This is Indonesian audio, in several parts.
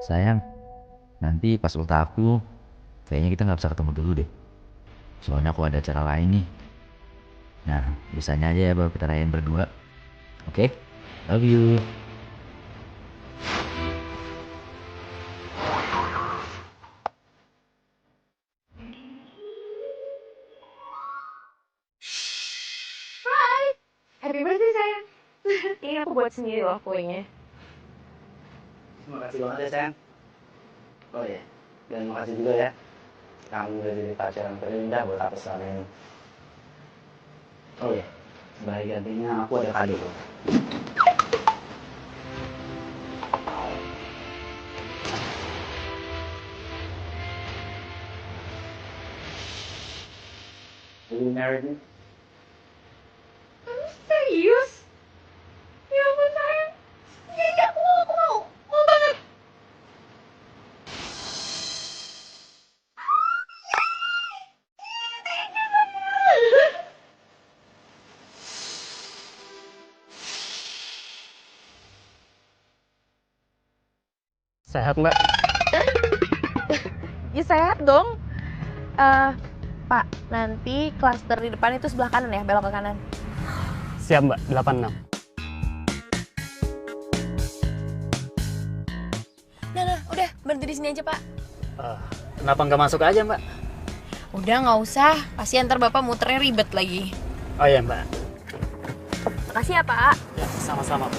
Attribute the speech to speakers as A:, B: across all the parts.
A: Sayang, nanti pas ultah aku, kayaknya kita nggak bisa ketemu dulu deh. Soalnya aku ada acara lain nih. Nah, bisanya aja ya baru kita rayain berdua. Oke? Love you.
B: Hai, happy birthday sayang. Ini aku buat sendiri loh kuenya.
C: Terima kasih banget ya sayang. Oh iya, dan makasih juga ya. Kamu udah jadi pacar yang terindah buat aku selama ini. Oh iya, sebagai gantinya aku ada kado loh. Will you marry me?
B: Kamu serius? Ya ampun sayang. Iya, aku mau. Mau banget.
C: Sehat mbak?
B: Ya sehat dong. Eh, Pak, nanti klaster di depan itu sebelah kanan ya, belok ke kanan.
C: Siap mbak, 86.
B: Nah, udah berhenti di sini aja Pak.
C: Kenapa nggak masuk aja mbak?
B: Udah nggak usah, pasti ntar Bapak muternya ribet lagi.
C: Oh iya mbak.
B: Makasih ya Pak.
C: Ya, sama-sama.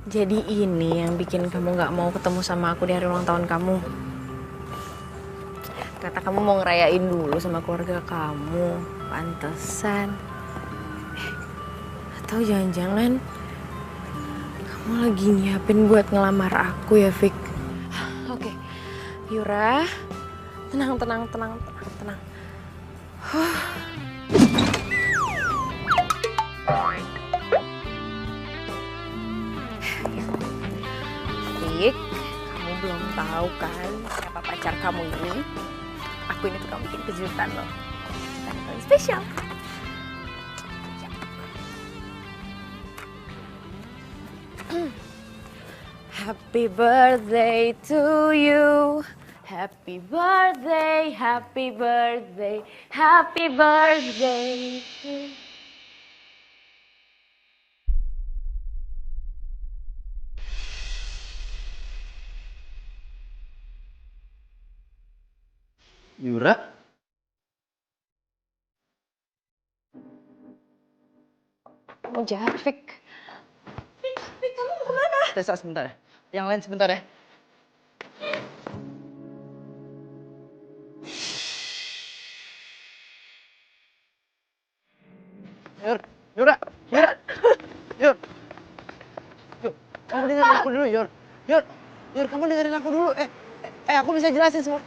B: Jadi ini yang bikin kamu nggak mau ketemu sama aku di hari ulang tahun kamu. Kata kamu mau ngerayain dulu sama keluarga kamu, pantesan. Atau jangan-jangan kamu lagi nyiapin buat ngelamar aku ya, Vic? Oke, Yura, tenang. Vic, kamu belum tahu kan siapa pacar kamu ini? Aku ini tukang bikin kejutan loh. Kejutan yang paling spesial. Happy birthday to you. Happy birthday, happy birthday, happy birthday.
C: Yura?
B: Mau jahat, Vic. Vic, kamu mau kemana?
C: Tessa sebentar ya. Yang lain sebentar ya. Yura, Yur, kamu dengerin aku dulu, Yur, kamu dengerin aku dulu. Aku bisa jelasin semua.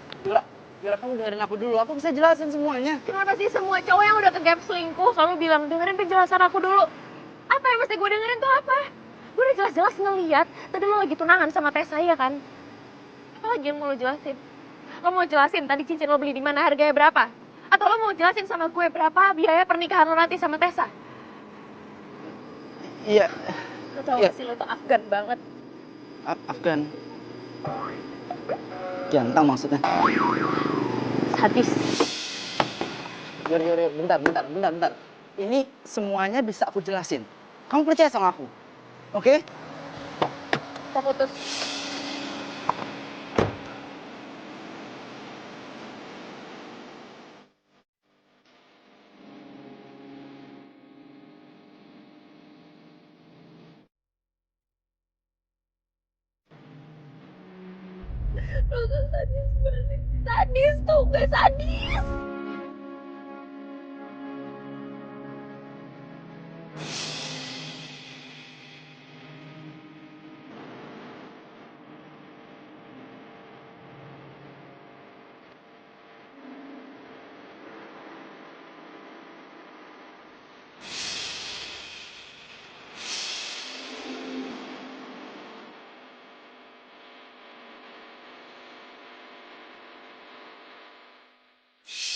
C: Yura, kamu dengerin aku dulu. Aku bisa jelasin semuanya.
B: Kenapa sih semua cowok yang udah kegap selingkuh selalu bilang dengerin penjelasan aku dulu? Apa yang mesti gue dengerin tuh apa? Gue udah jelas-jelas ngeliat tadi lo lagi tunangan sama Tessa ya kan? Apa lagi yang mau lo jelasin? Lo mau jelasin tadi cincin lo beli di mana, harganya berapa? Atau lo mau jelasin sama gue berapa biaya pernikahan lo nanti sama Tessa?
C: Iya.
B: Lo tau gak sih lo tuh Afgan banget.
C: Afgan. Ganteng maksudnya.
B: Sadis.
C: Yur, bentar. Ini semuanya bisa aku jelasin. Kamu percaya sama aku? Oke?
B: Kita putus. Lo tuh sadis banget. Sadis tuh, gak sadis.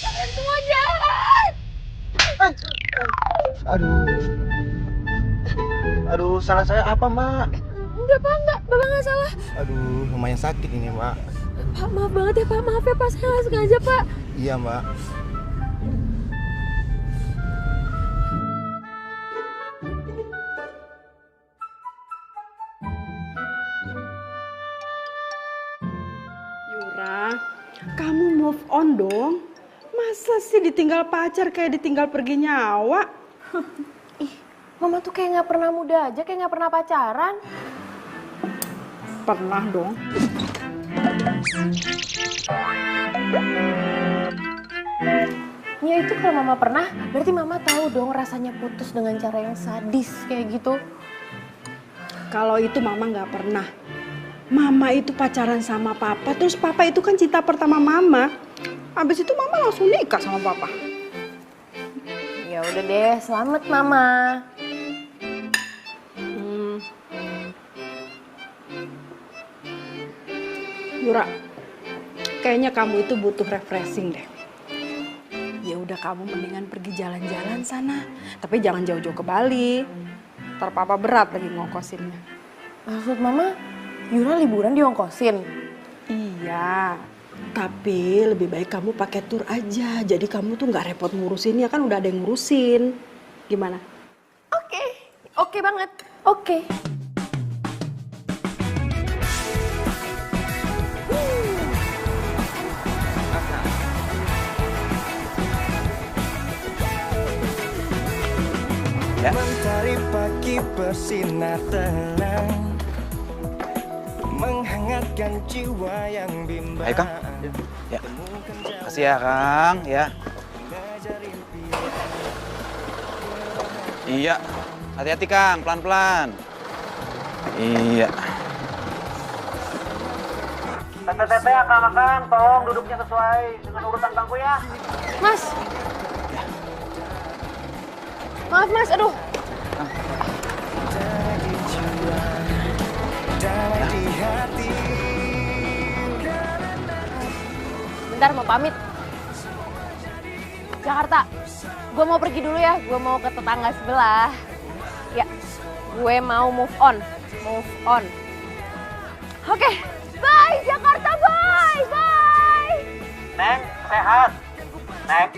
B: Kalian semua jahat.
C: Aduh. Aduh, salah saya apa, Mak?
B: Enggak, Pak, enggak. Bapak nggak salah.
C: Aduh, lumayan sakit ini, Mak.
B: Pak, maaf banget ya, Pak. Maaf ya, Pak. Saya nggak sengaja, Pak.
C: Iya, Mbak.
D: Yura, kamu move on dong. Masa sih ditinggal pacar kayak ditinggal pergi nyawa?
B: Ih, Mama tuh kayak nggak pernah muda aja, kayak nggak pernah pacaran.
D: Pernah dong.
B: Ya itu kalau Mama pernah, berarti Mama tahu dong rasanya putus dengan cara yang sadis kayak gitu.
D: Kalau itu mama nggak pernah. Mama itu pacaran sama papa, terus papa itu kan cinta pertama mama. Habis itu mama langsung nikah sama papa.
B: Ya udah deh, selamat Mama.
D: Yura, kayaknya kamu itu butuh refreshing deh. Ya udah kamu mendingan pergi jalan-jalan sana, tapi jangan jauh-jauh ke Bali. Ntar papa berat lagi ngongkosinnya.
B: Maksud Mama, Yura liburan diongkosin?
D: Iya, tapi lebih baik kamu pakai tur aja. Jadi kamu tuh nggak repot ngurusinnya, kan udah ada yang ngurusin. Gimana?
B: Oke, oke banget. Oke.
E: Mentari pagi bersinar tenang, menghangatkan jiwa yang bimbang.
C: Ayo, Kang. Ya. Kasih ya, Kang. Ya. Iya. Hati-hati, Kang. Pelan-pelan. Iya. Tete, Kang. Tolong duduknya sesuai dengan urutan bangku ya.
B: Mas. Maaf Mas, aduh. Bentar mau pamit. Jakarta, gue mau pergi dulu ya, gue mau ke tetangga sebelah. Ya, gue mau move on. Oke, bye Jakarta, bye.
C: Neng, sehat. Neng.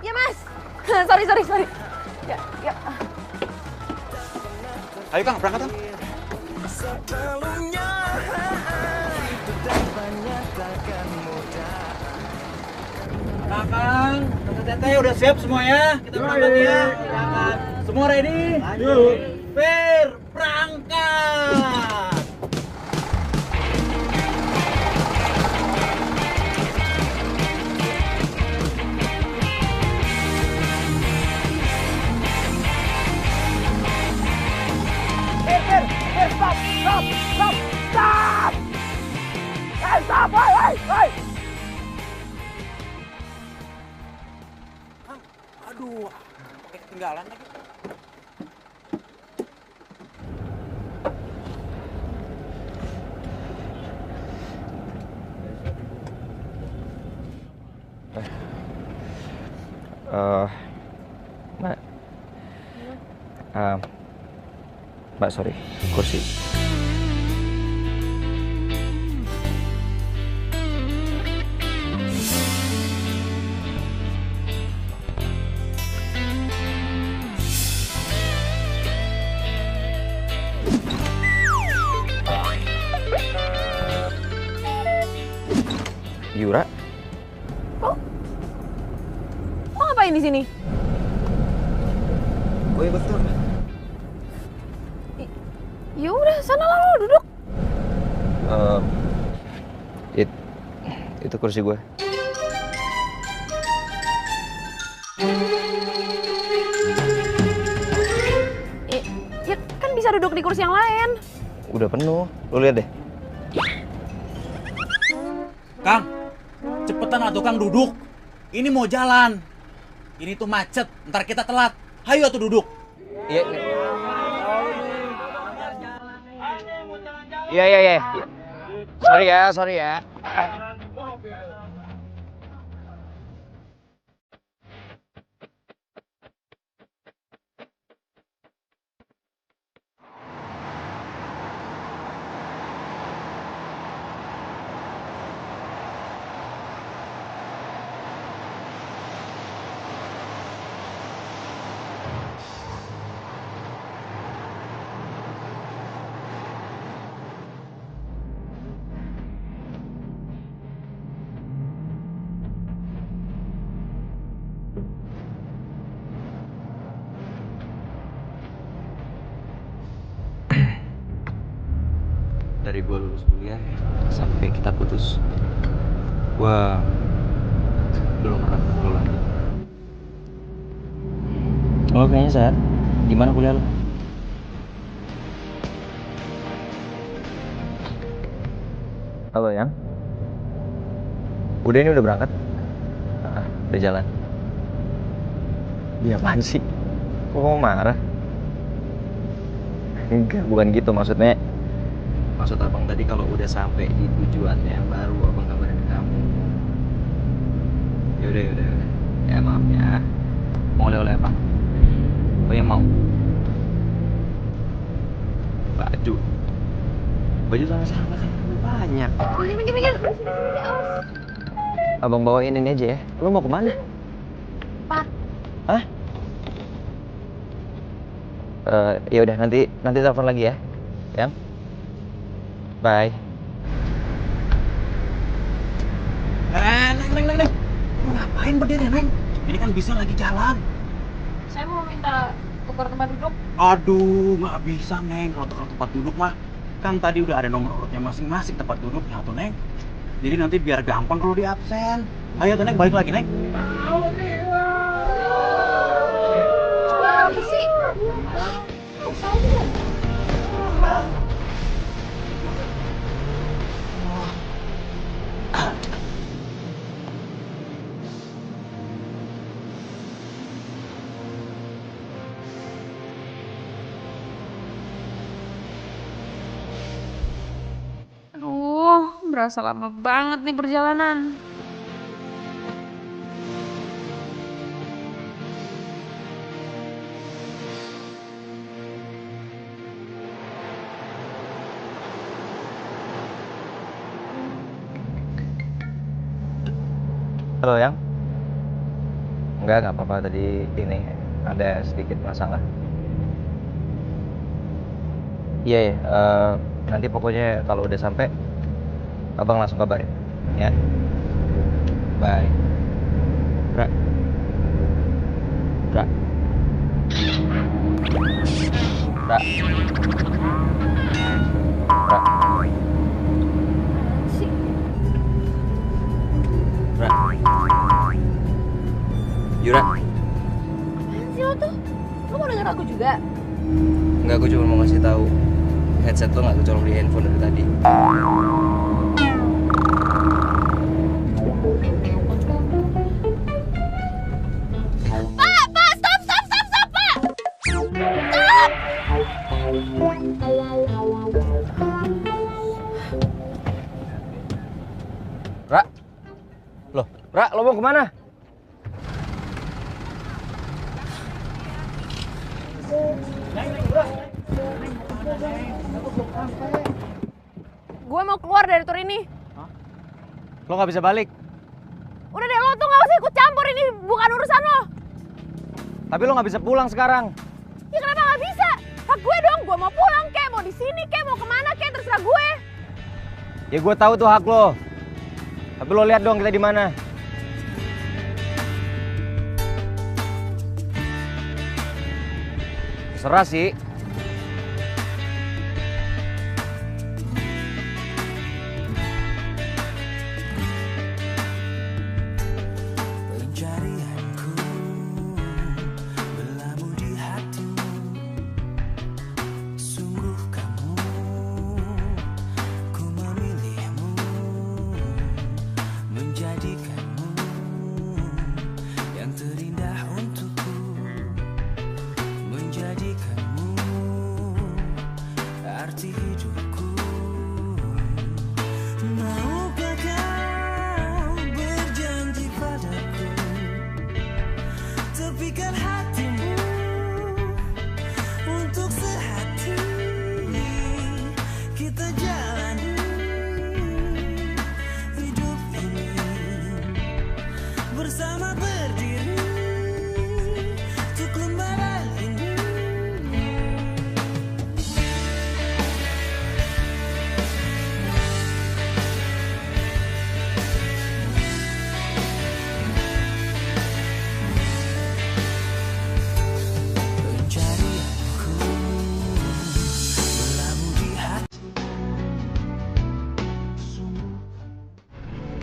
B: Iya Mas. sorry. Ya.
C: Ayo, Kang. Berangkat, Kang.
E: Sebelumnya sudah banyak takkan mudah.
F: Kakang, Tete udah siap semuanya. Kita berangkat ya. Silakan. Semua ready? Yuk. Berangkat. Stop! Hey! Aduh, kayak ketinggalan lagi.
E: Mbak. Mbak, sorry. Kursi. Yura?
B: Lo ngapain di sini?
E: Oh iya betul.
B: Ya udah, sana lah lo duduk.
E: Itu kursi gue.
B: Ya kan bisa duduk di kursi yang lain.
E: Udah penuh. Lu lihat deh.
F: Kang, cepetan atuh Kang duduk. Ini mau jalan. Ini tuh macet, ntar kita telat. Hayo atuh duduk.
C: Iya. Sorry ya.
E: dari gue lulus kuliah sampai kita putus, gue belum pernah ketemu lagi. Lo kayaknya saat di mana kuliah lo? Halo Yang, udah ini udah berangkat? Udah jalan? Iya apaan sih? Kok kamu marah? Enggak, bukan gitu maksudnya. Maksud abang tadi kalau udah sampai di tujuannya baru abang kabarin ke kamu. Yaudah. Ya maaf ya. Mau oleh-oleh apa? Apa yang mau? Baju. Baju sama-sama kan banyak.
B: Minggir.
E: Abang bawain ini aja ya. Lo mau kemana?
B: Pak.
E: Hah? Ya udah nanti telepon lagi ya. Yang. Bye.
F: Neng. Ngapain berdiri, Neng? Ini kan bisa lagi jalan.
B: Saya mau minta tukar tempat duduk.
F: Aduh, nggak bisa, Neng. Kalau tukar tempat duduk mah, kan tadi udah ada nomor urutnya masing-masing tempat duduknya tuh, Neng. Jadi nanti biar gampang kalau di absen. Ayo tuh, Neng, balik lagi, Neng.
B: Apa sih?
G: Aduh, berasa lama banget nih perjalanan.
E: Halo Yang. Enggak apa-apa, tadi ini ada sedikit masalah. Iya, nanti pokoknya kalau udah sampai abang langsung kabarin ya. Bye. Ra. Yura.
B: Apaan sih lo tuh? Lo mau denger aku juga?
E: Enggak, aku cuma mau ngasih tahu headset lo nggak kecolok di handphone dari tadi.
B: Pak, stop, Pak!
E: Ra, lo mau kemana?
B: Gue mau keluar dari tur ini.
E: Lo nggak bisa balik.
B: Udah deh, lo tuh gak usah ikut campur, ini bukan urusan lo.
E: Tapi lo nggak bisa pulang sekarang.
B: Ya kenapa gak bisa? Hak gue dong, gue mau pulang kek, mau di sini kek, mau kemana kek, terserah gue.
E: Ya gue tahu tuh hak lo. Tapi lo lihat dong kita di mana. Terserah sih.
H: Pencarianku berlabuh di hatimu. Sungguh kamu, ku memilihmu, menjadikanmu yang terindah untukku, menjadikanmu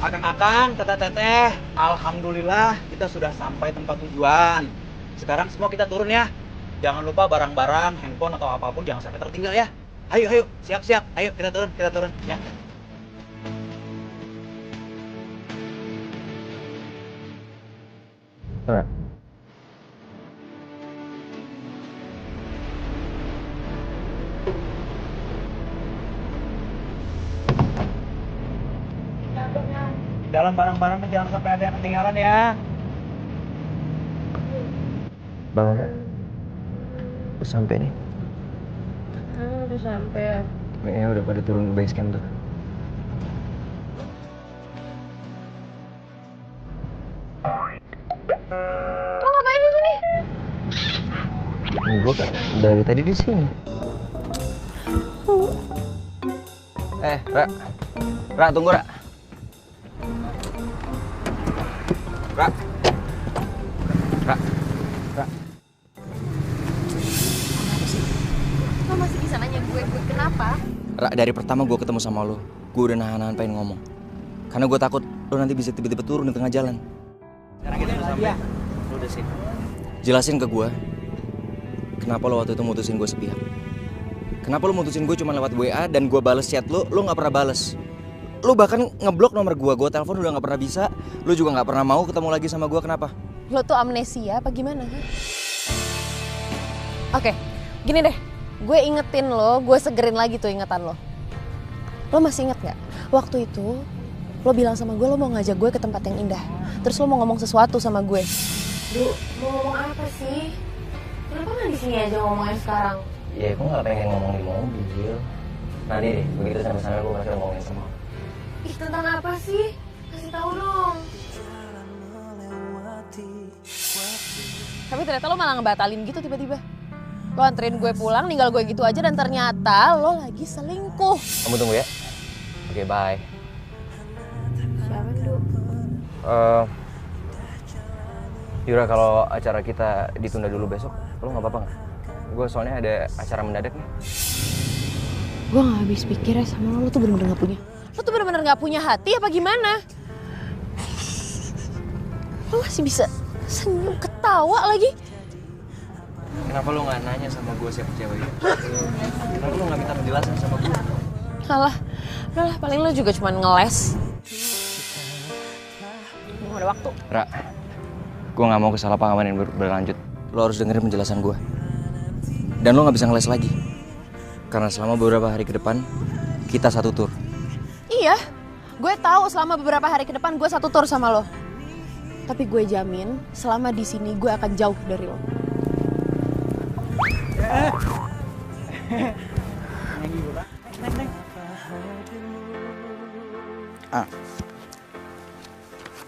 F: Akang-akang, teteh-teteh, alhamdulillah kita sudah sampai tempat tujuan. Sekarang semua kita turun ya. Jangan lupa barang-barang, handphone atau apapun jangan sampai tertinggal ya. Ayo, ayo, siap-siap. Ayo kita turun ya.
E: Ra.
F: Dalam barang-barangnya jangan sampai ada yang ketinggalan ya.
E: Bang, udah sampai nih.
B: Udah sampai.
E: Kayaknya udah pada turun ke base camp tuh.
B: Lo ngapain di sini?
E: Gue kan dari tadi di sini. Ra. Ra, tunggu, Ra. Ra. Ra. Ra.
B: Lo masih bisa nanya gue kenapa?
E: Ra, dari pertama gue ketemu sama lo, gue udah nahan-nahan pengen ngomong. Karena gue takut lo nanti bisa tiba-tiba turun di tengah jalan.
F: Sekarang kita udah sampai. Lu udah sip.
E: Jelasin ke gue, kenapa lo waktu itu mutusin gue sepihak. Kenapa lo mutusin gue cuma lewat WA dan gue bales chat lo gak pernah bales. Lo bahkan ngeblok nomor gue telepon udah gak pernah bisa. Lo juga gak pernah mau ketemu lagi sama gue, kenapa?
B: Lo tuh amnesia apa gimana? Oke, gini deh. Gue ingetin lo, gue segerin lagi tuh ingatan lo. Lo masih inget gak? Waktu itu, lo bilang sama gue lo mau ngajak gue ke tempat yang indah. Terus lo mau ngomong sesuatu sama gue. Du, mau ngomong apa sih? Kenapa gak di sini aja ngomongnya sekarang?
E: Ya, gue gak pengen ngomong di mobil. Nanti deh, begitu sampai-sampai gue pasti ngomongin sama lo.
B: Ih, tentang apa sih? Kasih tahu dong. Tapi ternyata lo malah ngebatalin gitu tiba-tiba. Lo anterin gue pulang, ninggal gue gitu aja dan ternyata lo lagi selingkuh.
E: Kamu tunggu ya. Oke, bye.
B: Siapa Du?
E: Yura, kalau acara kita ditunda dulu besok, lo nggak apa-apa nggak? Gue soalnya ada acara mendadak nih.
B: Gue gak habis pikir ya sama lo tuh bener-bener gak punya. Lo tuh bener-bener gak punya hati apa gimana? Lo masih bisa senyum ketawa lagi.
E: Kenapa lo nggak nanya sama gue siapa cewek itu? Kenapa lo nggak minta penjelasan sama gue?
B: Alah, udahlah paling lo juga cuma ngeles. Gak ada waktu.
E: Ra, gue nggak mau kesalahpahaman yang berlanjut. Lo harus dengerin penjelasan gue. Dan lo nggak bisa ngeles lagi. Karena selama beberapa hari ke depan, kita satu tur.
B: Iya, gue tahu selama beberapa hari ke depan gue satu tur sama lo. Tapi gue jamin selama di sini gue akan jauh dari lo.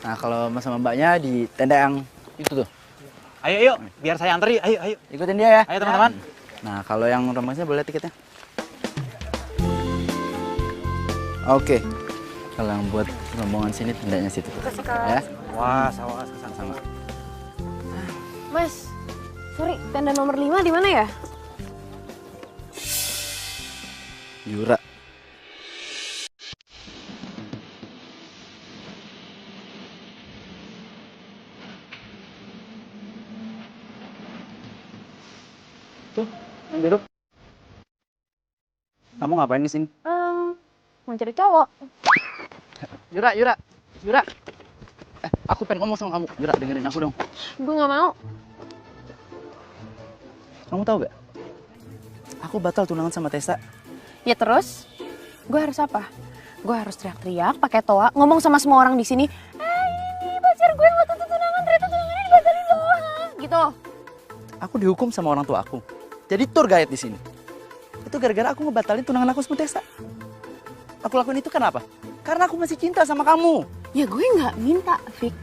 C: Nah, kalau mas sama mbaknya di tenda yang itu tuh.
F: Ayo, ayo, biar saya anter yuk. Ayo, ayo.
C: Ikutin dia ya.
F: Ayo teman-teman.
C: Nah, kalau yang rombongannya boleh tiketnya. Oke. Kalau yang buat rombongan sini tendanya situ. Ya.
F: Wah, sawas kesana sama.
B: Mas, sorry, tenda nomor 5 di mana ya?
C: Yura.
F: Tuh, yang duduk. Kamu ngapain di sini?
B: Mau cari cowok.
C: Yura, Yura. Yura. Aku pengen ngomong sama kamu. Yura, dengerin aku dong.
B: Gue gak mau.
C: Kamu tahu gak? Aku batal tunangan sama Tessa.
B: Ya terus, gue harus apa? Gue harus teriak-teriak, pakai toa, ngomong sama semua orang di sini. Pacar gue nggak tuntut tunangan, ternyata tunangannya dibatalin doang. Gitu.
C: Aku dihukum sama orang tua aku. Jadi tour guide di sini. Itu gara-gara aku ngebatalin tunangan aku sama Tessa. Aku lakuin itu kenapa? Karena aku masih cinta sama kamu.
B: Ya gue nggak minta, Fik.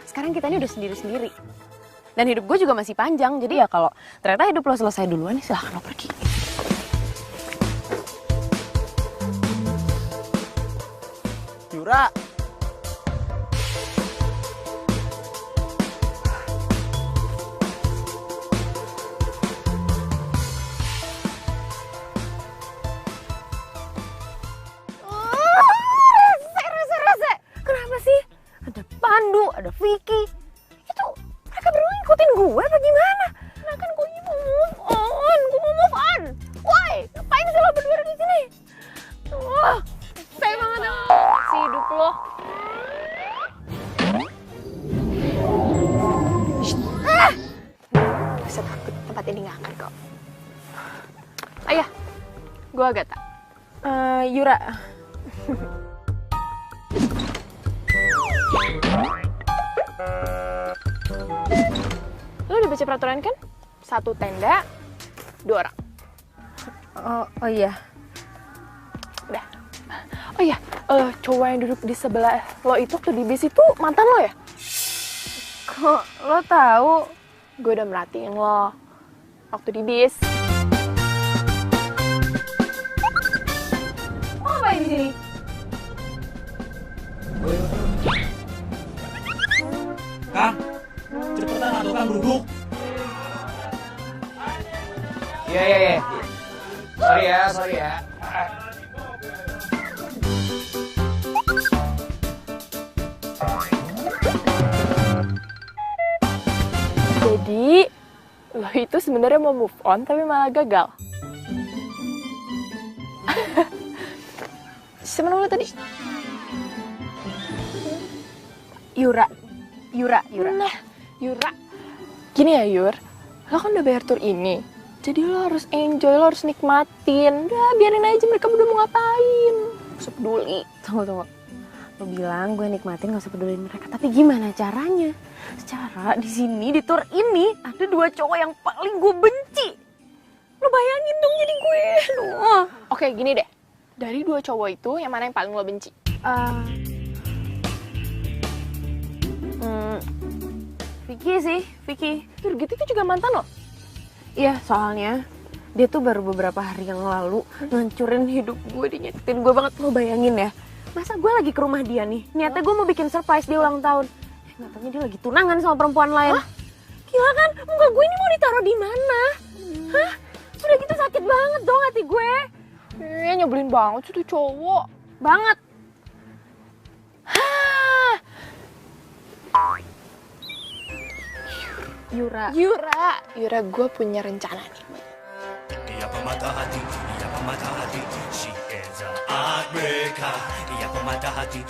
B: Sekarang kita ini udah sendiri-sendiri. Dan hidup gue juga masih panjang, jadi ya kalau ternyata hidup lo selesai duluan, silahkan lo pergi.
C: Yura.
B: Rese. Kenapa ada Vicky. Itu mereka berdua ngikutin gue apa gimana? Nah kan gue mau move on, gue mau move on. Why? Ngapain sih lo berdua di sini? Wah, saya banget ya si hidup lo. Gak usah takut, tempat ini gak akan kok. Ayah, gue Agatha. Yura. Lo udah baca peraturan kan? 1 tenda, 2 orang.
D: Oh iya.
B: Udah. Oh iya, cowok yang duduk di sebelah lo itu waktu di bis itu mantan lo ya?
D: Kok lo tahu?
B: Gue udah merhatiin lo waktu di bis. Lo ngapain di sini?
F: Kang, cepetan atuh Kang duduk.
E: Iya. Sorry ya.
B: Jadi, lo itu sebenarnya mau move on tapi malah gagal. Siapa nama lo tadi?
D: Yura.
B: Nah, Yura. Gini ya, Yur. Lo kan udah bayar tur ini. Jadi lo harus enjoy, lo harus nikmatin. Udah, biarin aja mereka berdua mau ngapain. Gak usah peduli.
D: Tunggu. Lo bilang gue nikmatin gak usah peduliin mereka. Tapi gimana caranya? Secara di sini, di tour ini, ada 2 cowok yang paling gue benci. Lo bayangin dong jadi gue. Aduh.
B: Oke, gini deh. Dari 2 cowok itu, yang mana yang paling lo benci?
D: Vicky sih, Vicky.
B: Yur, gitu itu juga mantan lo?
D: Iya, soalnya dia tuh baru beberapa hari yang lalu ngancurin hidup gue, dia nyakitin gue banget. Lo bayangin ya, masa gue lagi ke rumah dia nih, niatnya gue mau bikin surprise dia ulang tahun. Nggak taunya dia lagi tunangan sama perempuan lain.
B: Hah?
D: Gila kan, muka gue ini mau ditaruh di mana? Hah? Udah gitu sakit banget dong hati gue.
B: Nyebelin banget sih tuh cowok.
D: Banget. Yura,
B: gue punya rencana nih.
H: Ia pemata hati, she is a heartbreaker. Ia pemata hati,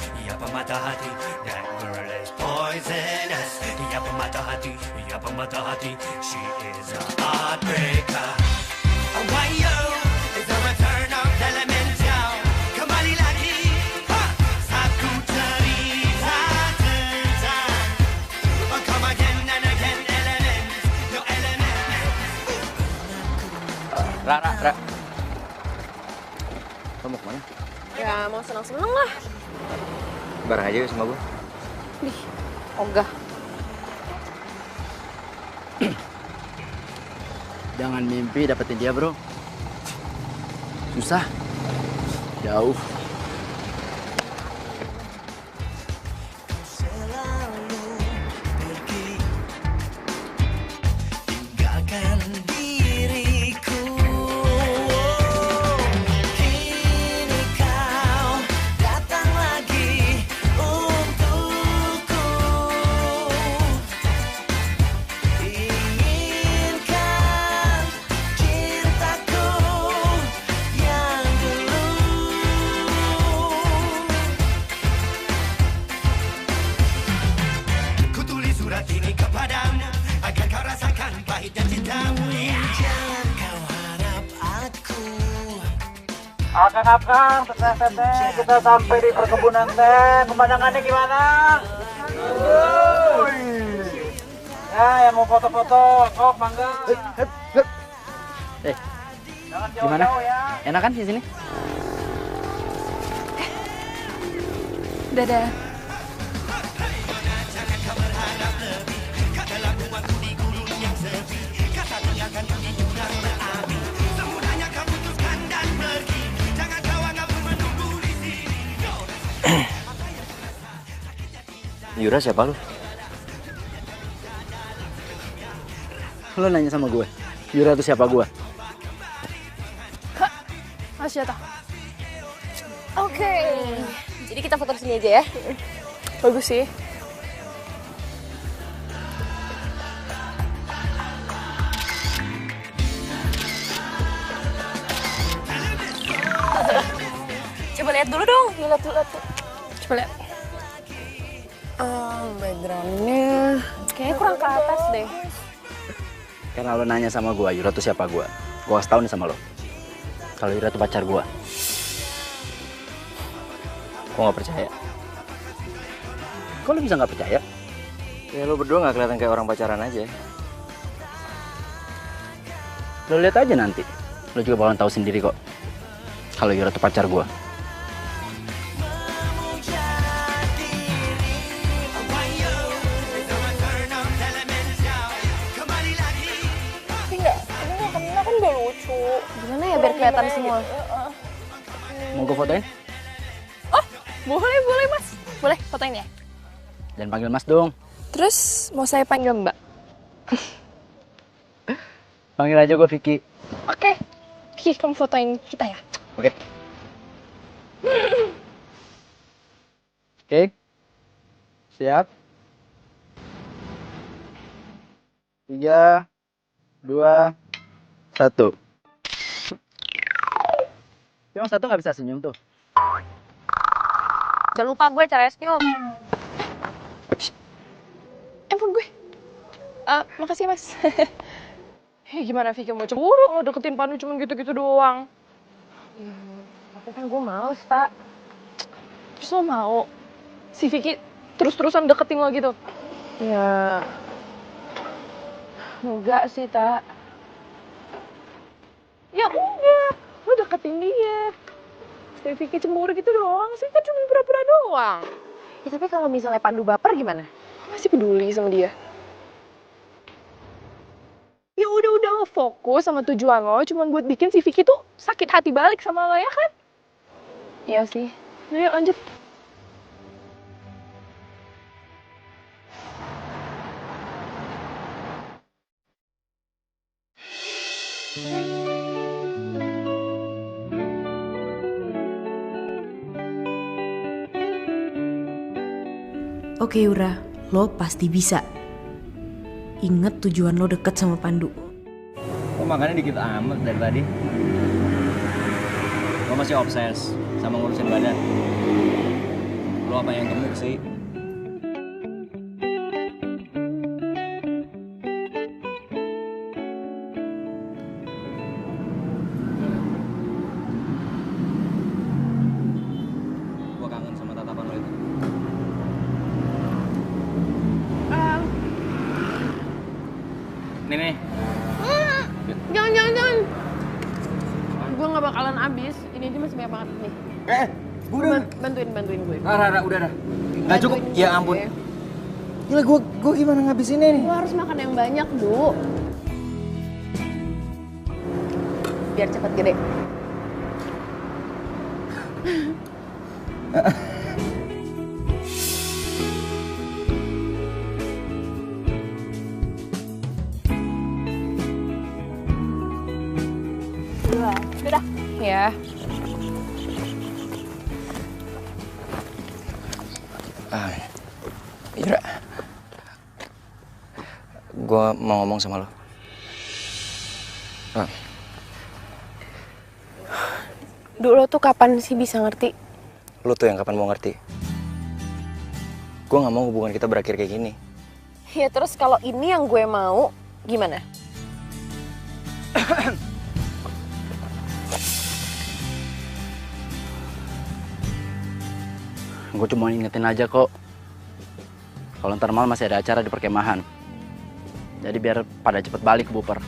H: that girl is poisonous. Ia pemata hati, she is a heartbreaker. Why yo, is a return of the elemental. Kembali lagi, saku cerita tentang. Oh, come again and again, element, no element.
E: Ra. Lo mau kemana?
B: Ya mau seneng-seneng lah.
E: Bareng aja yuk sama gue.
B: Ogah.
C: Jangan mimpi dapetin dia, bro. Susah. Jauh.
H: Tinggalkan diriku. Kini kau datang lagi untukku. Inginkan cintaku yang dulu. Ku tulis surat ini kepadamu agar kau rasakan pahit dan cintamu. Jangan kau harap aku.
F: Akang, teteh, kita sampai di perkebunan teh. Pemandangannya gimana? Ya, yang mau foto-foto, sok mangga. Jangan
C: Gimana?
F: jauh-jauh ya.
C: Enak kan di sini?
B: Dadah.
E: Yura siapa lu?
C: Lo nanya sama gue. Yura tuh siapa gue?
B: Masih datang.
D: Oke. Jadi kita foto di sini aja ya.
B: Bagus sih. lihat dulu dong. Lihat dulu tuh.
D: Coba lihat. Backgroundnya
B: Kayaknya kurang ke atas deh.
F: Karena lo nanya sama gue, Yura tuh siapa gue? Gue kasih tau nih sama lo. Kalau Yura tuh pacar gue. Kok gak percaya? Kok lo bisa gak percaya?
E: Ya lo berdua nggak kelihatan kayak orang pacaran aja.
F: Lo lihat aja nanti. Lo juga bakalan tahu sendiri kok. Kalau Yura tuh pacar gue.
B: Kamila kan udah lucu. Gimana ya biar kelihatan semua?
F: Mau gue fotoin?
B: Boleh mas. Boleh fotoin ya?
F: Dan panggil Mas dong.
B: Terus mau saya panggil Mbak?
F: Panggil aja gue Vicky.
B: Oke. Vicky, kamu fotoin kita ya?
F: Oke. Oke. Siap. 3, 2, 1. Cuma satu nggak bisa senyum tuh.
B: Jangan lupa gue cara senyum. Handphone gue. Makasih ya mas.
D: gimana Vicky mau cemburu? Lo deketin Pandu cuma gitu-gitu doang.
B: Tapi kan gue males, tak.
D: Terus lo mau si Vicky terus-terusan deketin lo gitu?
B: Ya. Enggak sih, tak.
D: Ya enggak, lo deketin dia. Si Vicky cemburu gitu doang sih, kan cuma pura-pura doang.
B: Ya tapi kalau misalnya Pandu baper gimana?
D: Masih peduli sama dia. Ya udah lo fokus sama tujuan lo, cuman buat bikin si Vicky tuh sakit hati balik sama lo ya kan?
B: Iya sih.
D: Ayo lanjut.
I: Oke Yura, lo pasti bisa. Ingat tujuan lo deket sama Pandu.
E: Kok makannya dikit amat dari tadi? Lo masih obses sama ngurusin badan? Lo apa yang gemuk sih? Gue kangen sama tatapan lo itu. Nih.
D: Jangan. Gue gak bakalan abis, ini aja masih banyak banget nih.
E: Udah.
D: Bantuin gue.
E: Rara, udah dah. Gak cukup, ya ampun. Gila, gue gimana ngabisinnya nih?
D: Lo harus makan yang banyak, Du. Biar cepet gede.
B: Udah. Ya.
E: Yura, gue mau ngomong sama lo.
B: Dulu tuh kapan sih bisa ngerti?
E: Lo tuh yang kapan mau ngerti. Gue gak mau hubungan kita berakhir kayak gini.
B: Ya terus kalau ini yang gue mau, gimana?
F: Gue cuma ingetin aja kok. Kalau ntar malam masih ada acara di perkemahan. Jadi biar pada cepet balik ke Buper.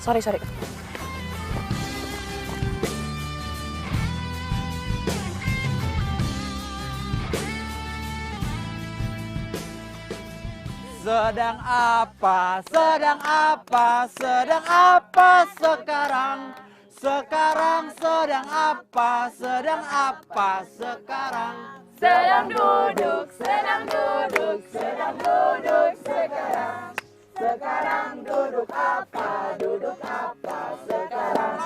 B: Sorry.
F: Sedang apa sekarang? Sekarang sedang apa sekarang?
B: Sedang duduk sekarang.
H: Sekarang duduk apa? Duduk apa sekarang?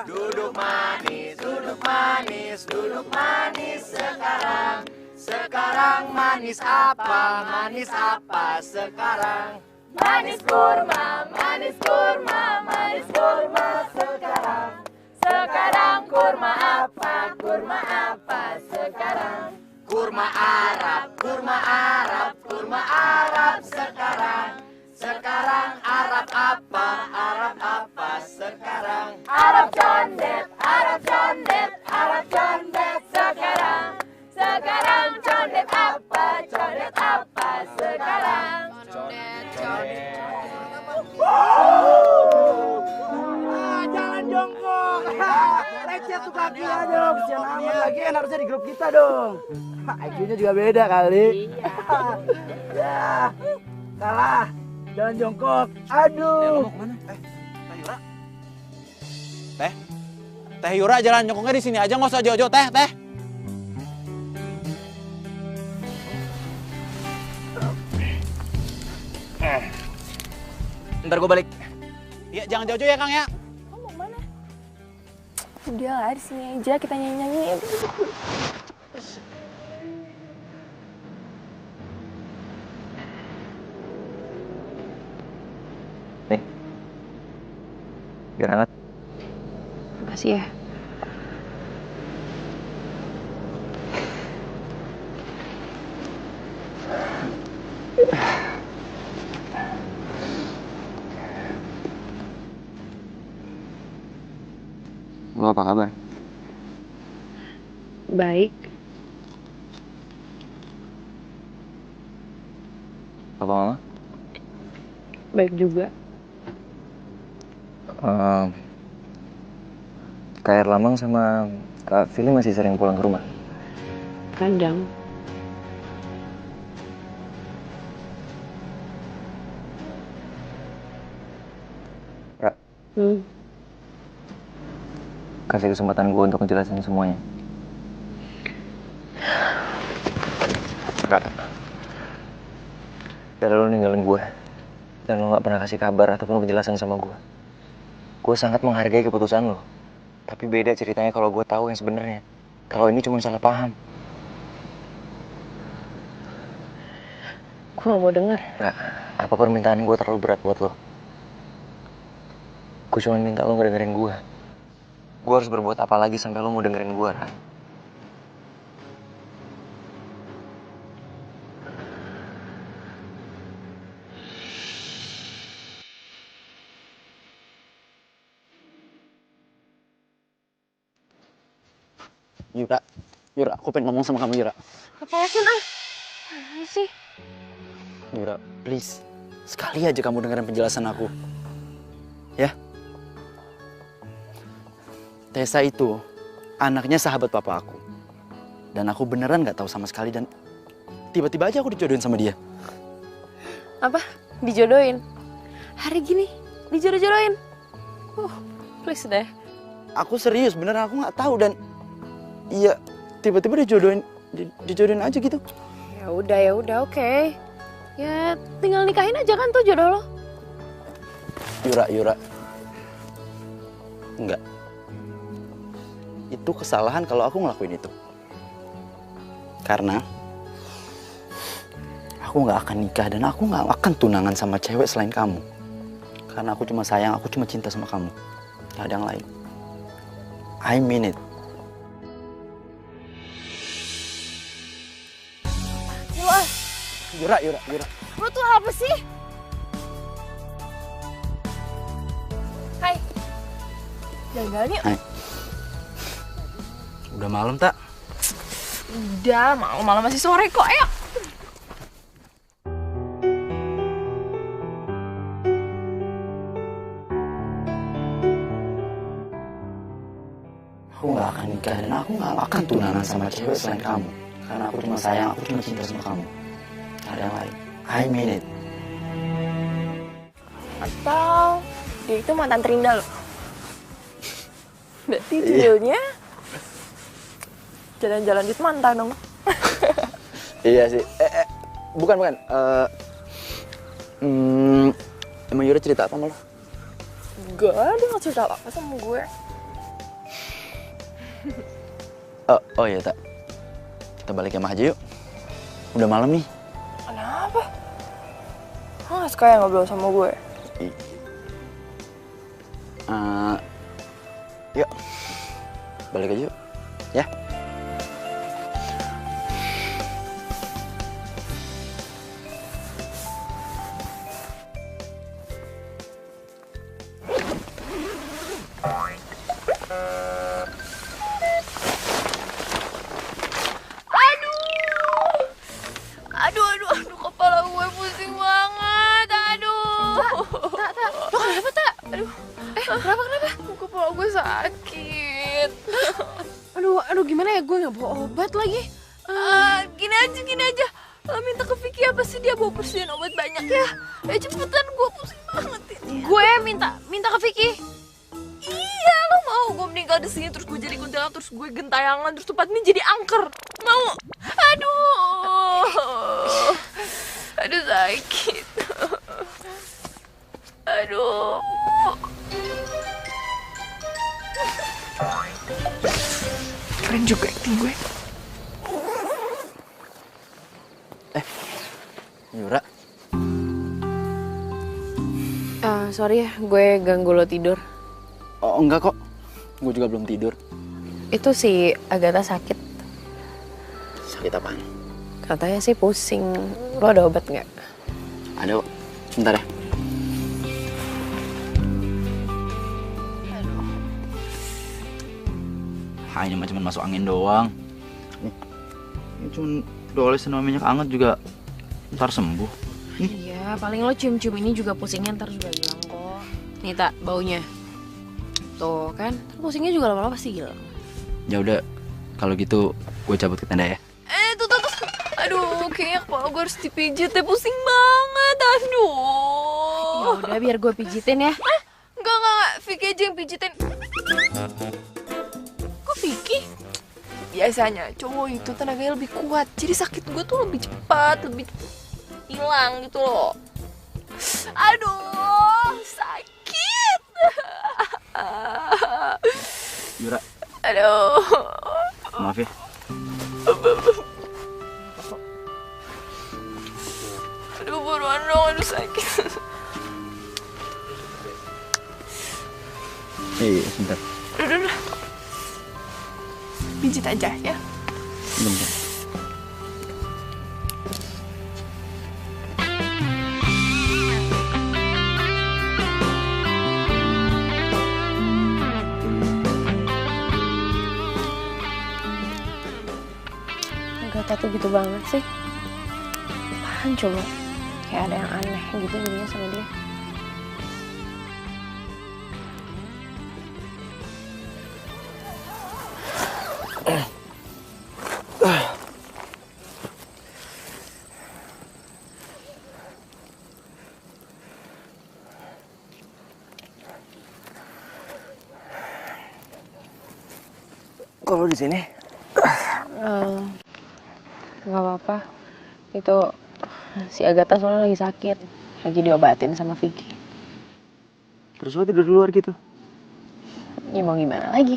H: Duduk manis, duduk manis, duduk manis sekarang. Sekarang manis apa? Manis apa sekarang? Manis kurma, manis kurma, manis kurma sekarang. Sekarang kurma apa? Kurma apa sekarang? Kurma Arab, kurma Arab, kurma Arab sekarang. Sekarang Arab apa? Arab apa sekarang? Arab condet, Arab condet, Arab condet sekarang. Sekarang condet apa? Condet apa sekarang? Condet, condet.
C: Jangan jongkok. Lecet tuh kakinya dong. Kesian amat lagi kan harusnya di grup kita dong. IQ-nya juga beda kali. Ya, salah. Jangan jongkok. Aduh.
F: Teh Yura. Teh Yura jalan jongkoknya di sini aja, nggak usah jauh-jauh. Teh.
E: Ntar gue balik.
F: Iya, jangan jauh-jauh ya, Kang ya.
B: Kamu mau mana? Udah lah, di sini aja kita nyanyi-nyanyi.
E: Nih. Biar hangat.
B: Makasih ya.
E: Lo apa kabar?
B: Baik.
E: Papa mama?
B: Baik juga.
E: Kak Erlambang sama Kak Fili masih sering pulang ke rumah?
B: Kadang.
E: Ra, kasih kesempatan gue untuk ngejelasin semuanya. Kak, dari lo ninggalin gue dan lo gak pernah kasih kabar ataupun penjelasan sama gue sangat menghargai keputusan lo. Tapi beda ceritanya kalau gue tahu yang sebenarnya. Kalau ini cuma salah paham.
B: Gue gak mau denger.
E: Nggak, apa permintaan gue terlalu berat buat lo? Gue cuma minta lo ngedengerin gue. Gue harus berbuat apa lagi sampai lo mau dengerin gue, Ra?
F: Yura, aku pengen ngomong sama kamu, Yura.
B: Lepasin ah. Mana sih?
F: Yura, please. Sekali aja kamu dengerin penjelasan aku. Ya? Tessa itu anaknya sahabat papa aku. Dan aku beneran gak tahu sama sekali dan tiba-tiba aja aku dijodohin sama dia.
B: Apa? Dijodohin? Hari gini? Dijodoh-jodohin? Please deh.
F: Aku serius, beneran aku gak tahu dan iya, tiba-tiba dijodohin aja gitu.
B: Ya udah, oke. Ya tinggal nikahin aja kan tuh jodoh lo.
F: Yura. Enggak. Itu kesalahan kalau aku ngelakuin itu. Karena aku nggak akan nikah dan aku nggak akan tunangan sama cewek selain kamu. Karena aku cuma sayang, aku cuma cinta sama kamu. Gak ada yang lain. I mean it. Yura.
B: Lo tuh apa sih? Hai. Jalan-jalan yuk.
F: Hai. Udah malam, tak?
B: Udah, malam masih sore kok. Ayo.
F: Aku gak akan nikah dan aku gak akan tunangan sama cewek selain kamu. Karena aku cuma sayang, aku cuma cinta sama kamu. Gak ada yang lain. I mean it.
B: Atau dia itu mantan terindah loh. Berarti judulnya jalan-jalan di mantan dong.
F: Iya sih. Bukan. Emang Yura cerita apa sama lo?
B: Enggak, dia nggak cerita apa sama gue.
F: Oh iya, Tak. Kita balik kemah aja yuk. Udah malam nih.
B: Kenapa? Lo nggak suka ya ngobrol sama gue?
F: Yuk. Balik aja yuk. Ya.
B: Aduh, kepala gue pusing banget. Aduh. Tak. Lo kenapa, Tak? Aduh. Kenapa? Kepala gue sakit. Aduh, gimana ya? Gue nggak bawa obat lagi. Gini aja. Lo minta ke Vicky apa sih? Dia bawa persediaan obat banyak ya. Cepetan, gue pusing banget ini. Gue minta ke Vicky. Iya, lo mau gue meninggal di sini terus gue jadi kuntilanak terus gue gentayangan terus tempat ini jadi angker. Mau? Aduh sakit. Aduh. Keren juga acting gue.
F: Yura.
B: Sorry ya, gue ganggu lo tidur.
F: Oh enggak kok. Gue juga belum tidur.
B: Itu si Agatha sakit.
F: Sakit apaan?
B: Katanya sih pusing. Lo ada obat nggak?
F: Ada kok. Bentar ya. Hanya cuma masuk angin doang. Ini cuma dolesin sama minyak hangat juga ntar sembuh.
B: Iya, paling lo cium-cium ini juga pusingnya ntar juga hilang kok. Nih Tak, baunya. Tuh kan, pusingnya juga lama-lama pasti hilang.
F: Ya udah, kalau gitu gue cabut ke tenda ya.
B: Tuh. Aduh, kayaknya kepala gue harus dipijit deh, pusing banget. Aduh. Ya udah, biar gue pijitin ya. Enggak. Vicky aja yang pijitin. Kok Vicky? Biasanya cowok itu tenaganya lebih kuat, jadi sakit gue tuh lebih cepat, lebih hilang gitu loh. Aduh, sakit.
F: Yura.
B: Aduh.
F: Maaf ya.
B: Aduh, buruan dong, aduh sakit.
F: Iya, sebentar.
B: Udah. Pijit aja ya.
F: Bentar.
B: Agatha tuh gitu banget sih. Apaan coba? Kayak ada yang aneh gitu jadinya sama dia.
F: Kalau di sini?
B: Nggak apa-apa. Itu si Agatha soalnya lagi sakit, lagi diobatin sama Vicky.
F: Terus lo tidur di luar gitu?
B: Ya mau gimana lagi?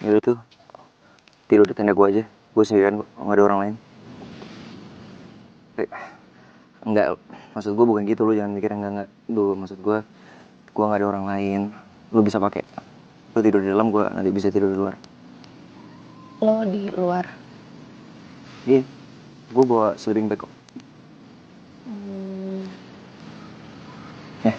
F: Yaudah tuh, tidur di tenda gue aja. Gue sendirian, nggak ada orang lain. Enggak, maksud gue bukan gitu. Lo jangan mikir enggak. Duh, maksud gue nggak ada orang lain. Lo bisa pakai. Lo tidur di dalam, gue nanti bisa tidur di luar.
B: Lo di luar?
F: Iya, gue bawa sleeping bag kok. Ya.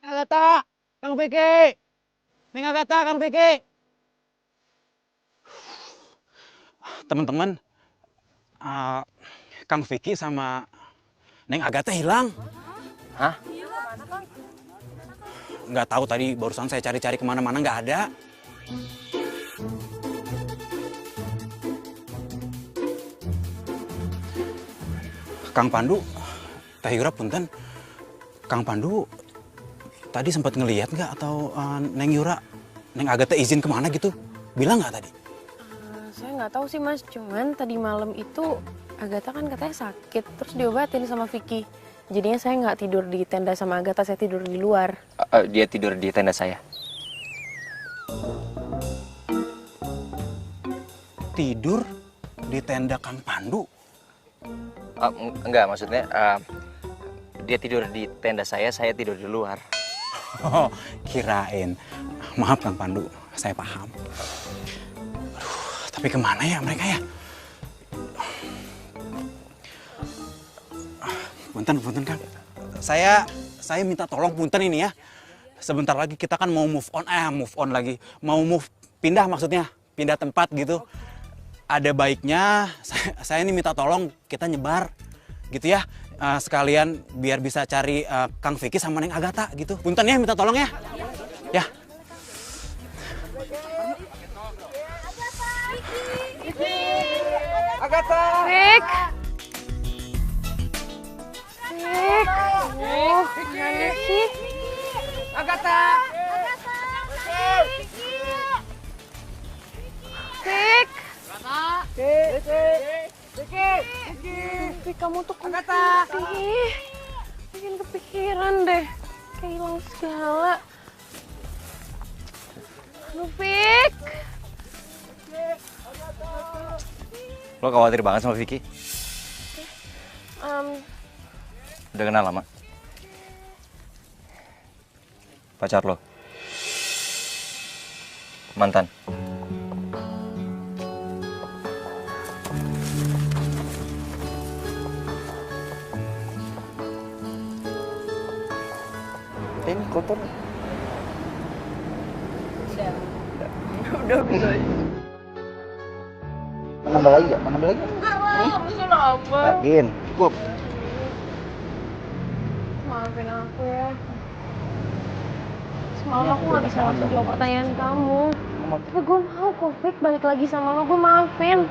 C: Agatha, Kang Vicky. Neng Agatha, Kang Vicky.
F: Teman-teman, Kang Vicky sama Neng Agatha hilang.
E: Hah?
F: Nggak tahu tadi barusan saya cari-cari kemana-mana nggak ada. Kang Pandu, Teh Yura punten. Kang Pandu tadi sempat ngelihat nggak atau Neng Yura, Neng Agatha izin kemana gitu? Bilang nggak tadi?
B: Saya nggak tahu sih Mas, cuman tadi malam itu Agatha kan katanya sakit, terus diobatin sama Vicky. Jadinya saya nggak tidur di tenda sama Agatha, saya tidur di luar.
E: Dia tidur di tenda saya.
F: Tidur di tenda Kang Pandu?
E: Enggak, maksudnya dia tidur di tenda saya tidur di luar.
F: Oh, kirain. Maaf Kang Pandu, saya paham. Aduh, tapi kemana ya mereka ya? Punten Kang. Saya minta tolong punten ini ya. Sebentar lagi kita kan mau move on lagi. Mau pindah maksudnya, pindah tempat gitu. Ada baiknya saya ini minta tolong kita nyebar gitu ya. Sekalian biar bisa cari Kang Vicky sama Neng Agatha gitu. Punten ya, minta tolong ya. Ya.
C: Agatha!
B: Vick! Vick! Oh, gimana sih?
C: Agatha!
B: Vick!
C: Vicky,
B: kamu tuh
C: Agatha!
B: sih? Bikin kepikiran deh. Kayak hilang segala. Aduh, Vick!
E: Lo khawatir banget sama Vicky? Udah kenal lama? Pacar lo? Mantan? Ini kotor.
C: Udah bisa. Mau nambah lagi gak?
B: Enggak lah, bisa nambah.
C: Yakin? Cukup.
B: Maafin aku ya. Semalam aku gak bisa langsung jawab pertanyaan kamu. Tapi gue mau kok, Vick, balik lagi sama lo, gue maafin.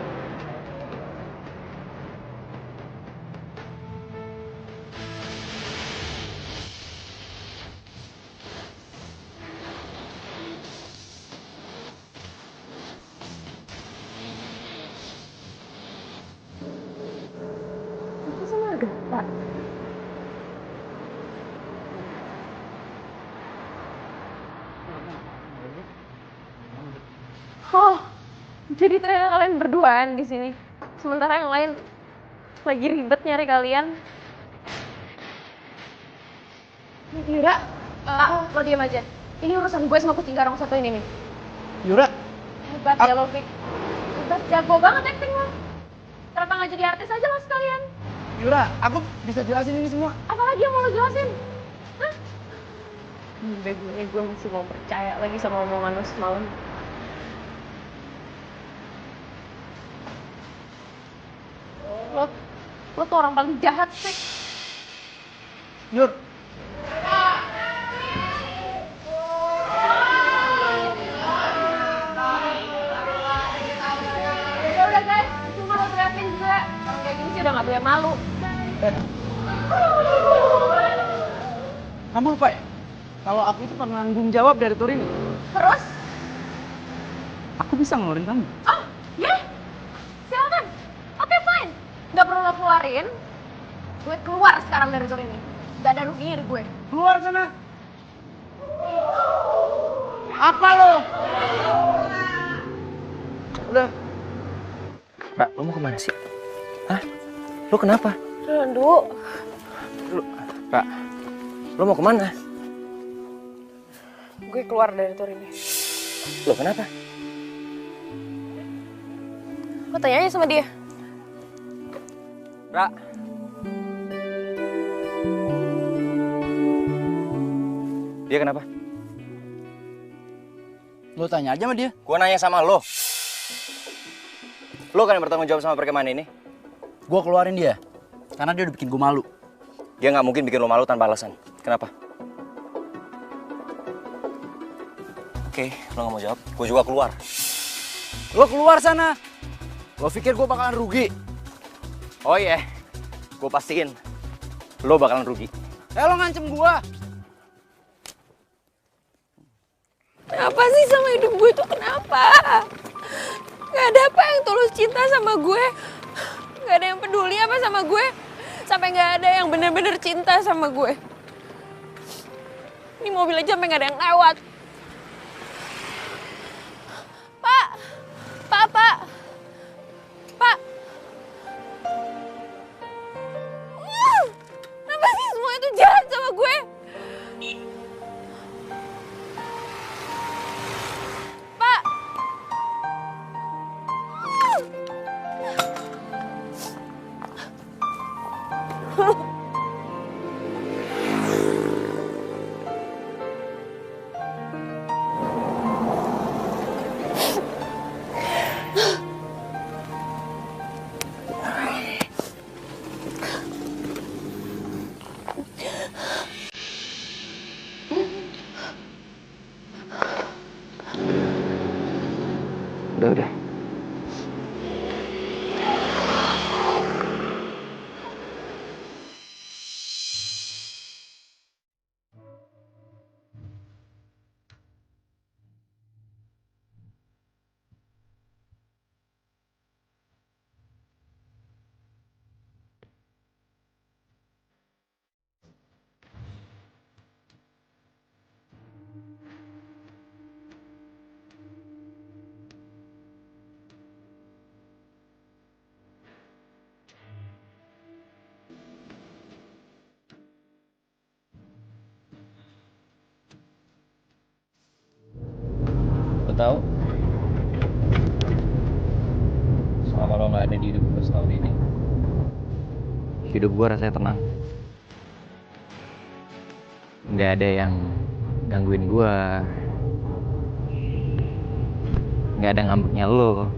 B: Itu sama Agatha. Oh, jadi ternyata kalian berduaan di sini. Sementara yang lain lagi ribet nyari kalian. Yura, lo diam aja. Ini urusan gue sama kucing garong satu ini nih.
C: Yura,
B: Hebat ya lo, Vick. Hebat, jago banget acting lo. Kenapa nggak jadi artis aja lo sekalian?
C: Yura, aku bisa jelasin ini semua.
B: Apalagi yang mau lo jelasin? Hah? Gue masih mau percaya lagi sama omongan lo semalam. Lo tuh orang paling jahat, Vick.
C: Yur,
B: Udah guys, cuma lo teriakin juga. Orang kayak gini sih udah gak boleh malu.
C: kamu lupa ya? Kalau aku itu penanggung jawab dari tur ini.
B: Terus?
C: Aku bisa ngeluarin kamu.
B: Oh, ya? Silakan. Oke, fine. Gak perlu lo keluarin. Gue keluar sekarang dari tur ini. Gak ada ruginya di gue.
C: Keluar sana. Apa lo? Udah.
E: Pak, lo mau kemana sih? Hah? Lo kenapa?
B: Aduh.
E: Pak, lo mau kemana?
B: Gue keluar dari tur ini.
E: Lo kenapa?
B: Lo tanya aja sama dia.
E: Ra. Dia kenapa?
C: Lo tanya aja sama dia.
E: Gua nanya sama lo. Lo kan yang bertanggung jawab sama perkemahan ini?
C: Gue keluarin dia. Karena dia udah bikin gue malu.
E: Dia nggak mungkin bikin lo malu tanpa alasan. Kenapa? Oke, lo nggak mau jawab. Gue juga keluar.
C: Lo keluar sana. Lo pikir gue bakalan rugi?
E: Oh iya, gue pastiin lo bakalan rugi.
C: Lo ngancem gue.
G: Kenapa sih sama hidup gue tuh kenapa? Gak ada apa yang tulus cinta sama gue. Gak ada yang peduli apa sama gue. Sampai gak ada yang bener-bener cinta sama gue. Ini mobil aja sampai gak ada yang lewat. Pak! Pak, Pak! Pak! Kenapa sih semua itu jahat sama gue? Pak!
E: Udah. Lo tahu? Selama lo nggak ada di hidup gue setahun ini, hidup gue rasanya tenang. Nggak ada yang gangguin gue. Nggak ada ngambeknya lo.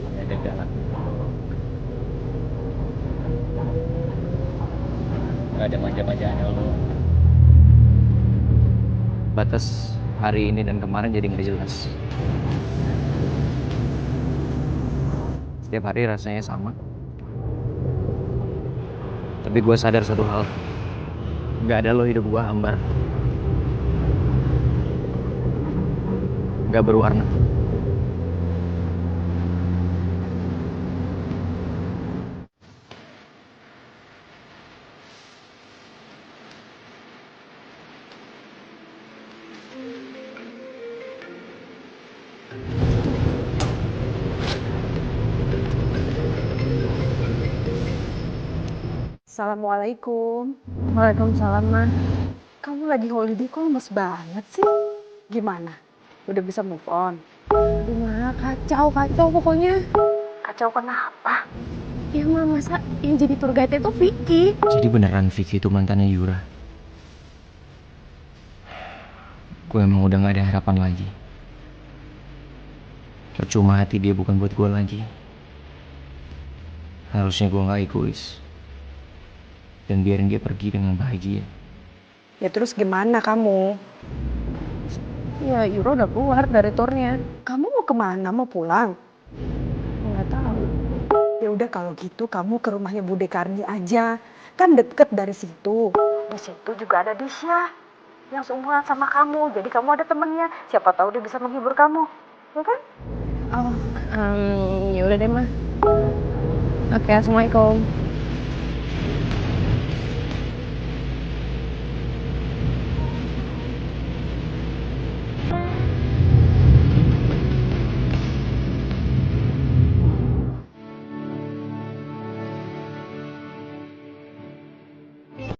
E: Nggak ada galak. Nggak ada manja-manjaannya lo. Batas hari ini dan kemarin jadi nggak jelas. Setiap hari rasanya sama. Tapi gue sadar satu hal. Nggak ada lo hidup gue hambar. Nggak berwarna.
D: Assalamualaikum.
B: Waalaikumsalam, Ma.
D: Kamu lagi holiday kok lemes banget sih? Gimana? Udah bisa move on?
B: Aduh, Ma, kacau pokoknya.
D: Kacau kenapa?
B: Ya, Ma, masa yang jadi tour guide itu Vicky?
E: Jadi beneran Vicky itu mantannya Yura? Gue emang udah gak ada harapan lagi. Percuma hati dia bukan buat gue lagi. Harusnya gue gak egois. Dan biarin dia pergi dengan bahagia.
D: Ya terus gimana kamu?
B: Ya, Yura udah keluar dari tournya.
D: Kamu mau kemana? Mau pulang?
B: Nggak tahu.
D: Ya udah kalau gitu kamu ke rumahnya Bude Karni aja. Kan deket dari situ. Di situ juga ada Disha yang seumuran sama kamu. Jadi kamu ada temennya. Siapa tahu dia bisa menghibur kamu. Ya kan?
B: Oh, ya udah deh, Ma. Oke, Assalamualaikum.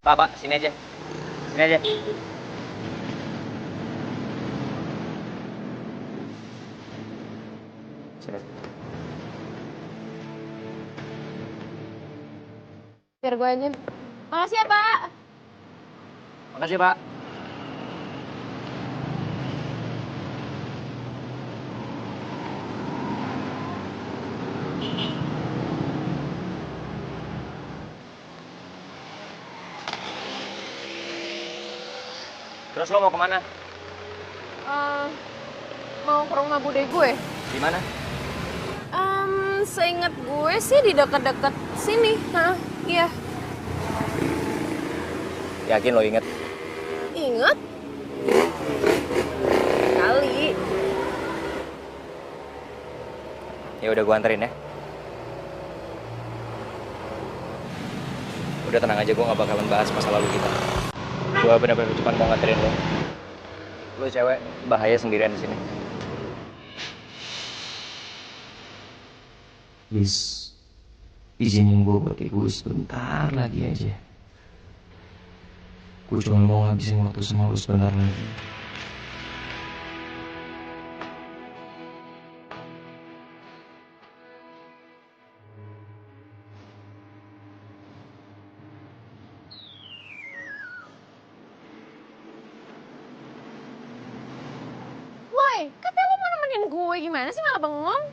E: Pak, sini aja. Sini aja. Sini.
B: Biar gue aja. Makasih ya, Pak.
E: Makasih, Pak. Terus lo mau kemana?
G: Mau ke rumah bude gue.
E: Di mana?
G: Seingat gue sih di dekat-dekat sini. Nah, iya.
E: Yakin lo inget?
G: Ingat? Kali.
E: Ya udah gue anterin ya. Udah tenang aja, gue gak bakalan bahas masa lalu kita. Gue bener-bener cuma mau nganterin lo. Lo cewek bahaya sendirian di sini.
A: Please, izinin gue buat egois sebentar lagi aja. Gue cuma mau ngabisin waktu sama lu sebentar lagi.
G: Woi, katanya lo mau nemenin gue, gimana sih malah bengong?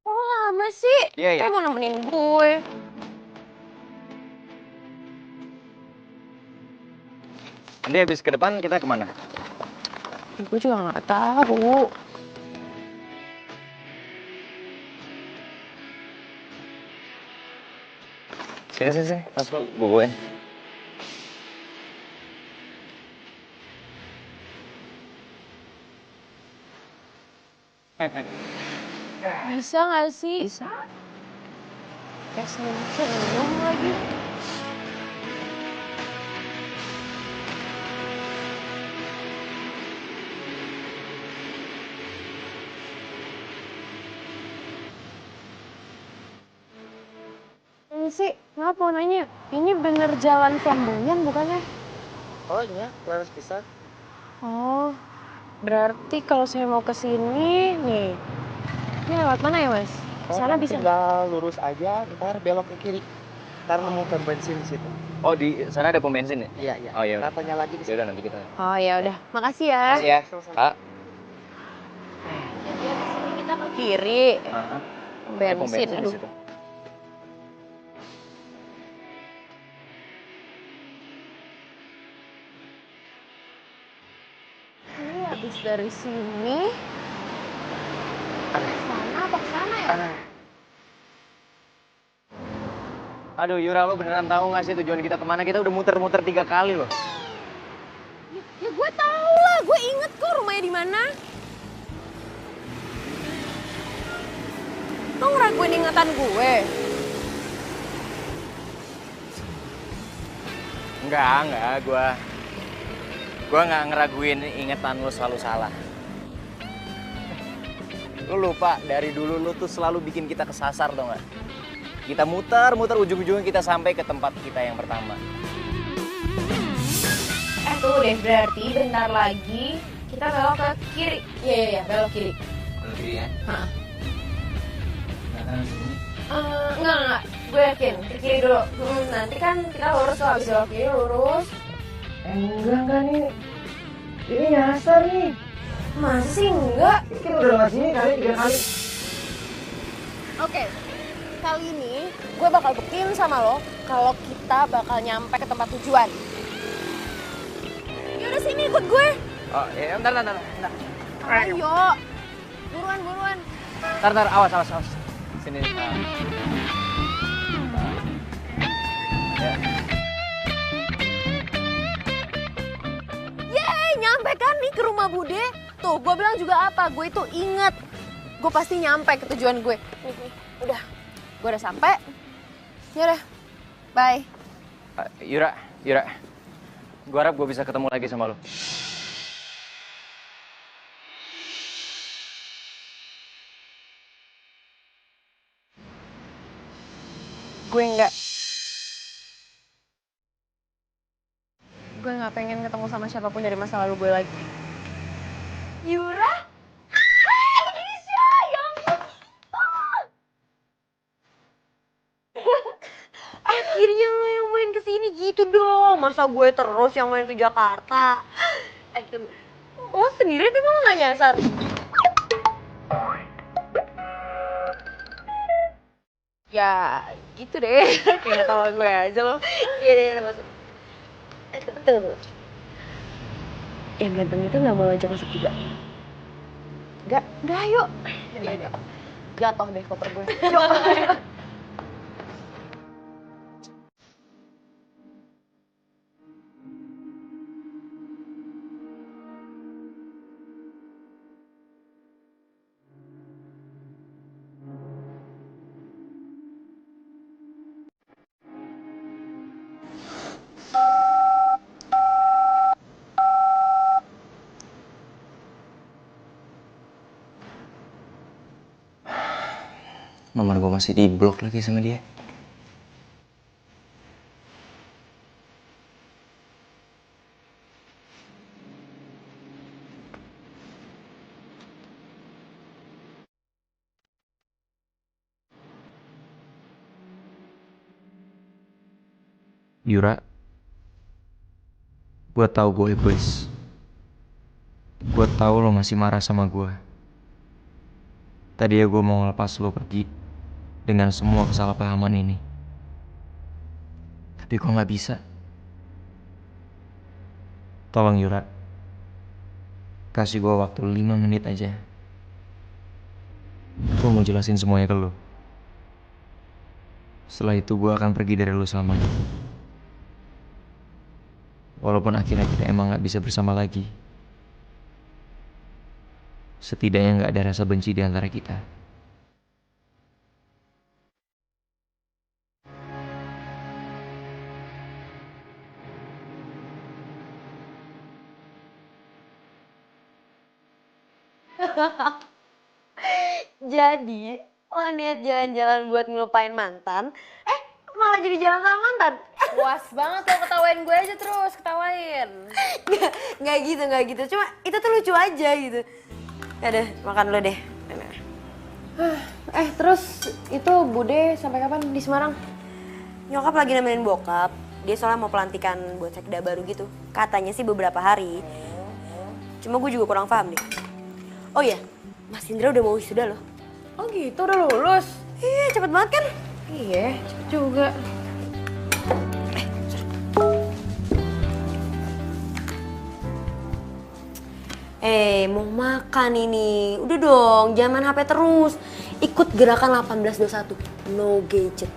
G: Kok lama sih?
E: Iya, iya.
G: Kayak mau nemenin gue.
E: Nanti habis ke depan kita kemana?
G: Gue juga gak tahu.
E: Sini. Mas lo, gue bawain.
G: Bisa gak sih? Bisa. Kayak senyum lagi. Ini sih, nggak mau nanya. Ini bener jalan Flamboyan bukannya?
C: Oh iya, laras pisah.
G: Oh, berarti kalau saya mau ke sini, nih. Ini lewat mana ya, Mas? Sana bisa.
C: Tinggal lurus aja, ntar belok ke kiri. Ntar nemu pom bensin di situ.
E: Oh, di sana ada pom bensin ya?
C: Iya, iya.
E: Oh iya.
C: Ntar tanya lagi di
E: Ya
C: situ.
E: udah nanti kita.
G: Oh ya udah, makasih ya.
E: Makasih ya, Pak.
G: Jadi abis ini kita ke kiri. Pom bensin,
E: di
G: aduh.
E: situ.
G: Ini habis dari sini. Sana apa ke sana ya?
E: Aduh, Yura, lo beneran tahu nggak sih tujuan kita kemana? Kita udah muter-muter 3 kali loh.
G: Ya gue tau lah, gue inget kok rumahnya di mana. Lo ngeraguin ingatan gue?
E: Enggak, gue nggak ngeraguin ingatan lo selalu salah. Lo lupa, dari dulu lo tuh selalu bikin kita kesasar, tau nggak? Kita muter, ujung-ujungnya kita sampai ke tempat kita yang pertama.
G: Tuh deh, berarti bentar lagi kita belok ke kiri. Iya, belok kiri.
E: Belok kiri ya?
G: Hah. Enggak. Gue yakin, ke kiri dulu. Nanti kan kita lurus tuh, habis belok kiri lurus.
C: Enggak nih. Ini nyasar nih.
G: Masa sih enggak?
C: Kita udah lewat sini kali 3 kali.
G: Oke, kali ini gue bakal buktiin sama lo kalau kita bakal nyampe ke tempat tujuan. Yaudah sini ikut gue.
E: Oh, ya, bentar.
G: Ayo, buruan.
E: Bentar, awas. Sini. Ya.
G: Yeay, nyampe kan nih ke rumah Bude. Tuh, gue bilang juga apa, gue itu inget. Gue pasti nyampe ke tujuan gue. Nih, udah. Gue udah sampai. Yaudah, bye.
E: Yura. Gue harap gue bisa ketemu lagi sama lo.
G: Gue enggak. Gue nggak pengen ketemu sama siapapun dari masa lalu gue lagi. Yura? Indonesia! Ya ampun!
B: Akhirnya lo yang main kesini gitu dong. Masa gue terus yang main ke Jakarta? Lo sendiri tapi lo gak nyasar. Ya gitu deh. Kayak tawa gue aja lo. Iya deh, masuk. Tuh. Yang ganteng itu gak mau ajak masuk juga? Enggak, yuk. Iya. Jatuh deh koper gue. Yuk.
E: Nomor gue masih di blok lagi sama dia.
J: Yura, gue tahu gue egois. Gue tahu lo masih marah sama gue. Tadi ya gue mau ngelepas lo pergi dengan semua kesalahpahaman ini. Tapi gue gak bisa. Tolong Yura, kasih gue waktu 5 menit aja. Gue mau jelasin semuanya ke lo. Setelah itu gue akan pergi dari lo selamanya. Walaupun akhirnya kita emang gak bisa bersama lagi, setidaknya gak ada rasa benci di antara kita.
G: Jadi, lo niat jalan-jalan buat ngelupain mantan, malah jadi jalan sama mantan.
B: Puas banget lo ketawain gue aja terus, ketawain.
G: Nggak gitu. Cuma itu tuh lucu aja gitu. Yaudah, makan dulu deh.
B: Terus itu Bude sampai kapan di Semarang?
G: Nyokap lagi nemenin bokap. Dia soalnya mau pelantikan buat sekda baru gitu. Katanya sih beberapa hari. Cuma gue juga kurang paham deh. Oh iya, Mas Indra udah mau wisuda loh.
B: Oh gitu, udah lulus?
G: Iya, cepet banget kan?
B: Iya, cepet juga.
G: Mau makan ini. Udah dong, jangan main HP terus. Ikut gerakan 1821, no gadget.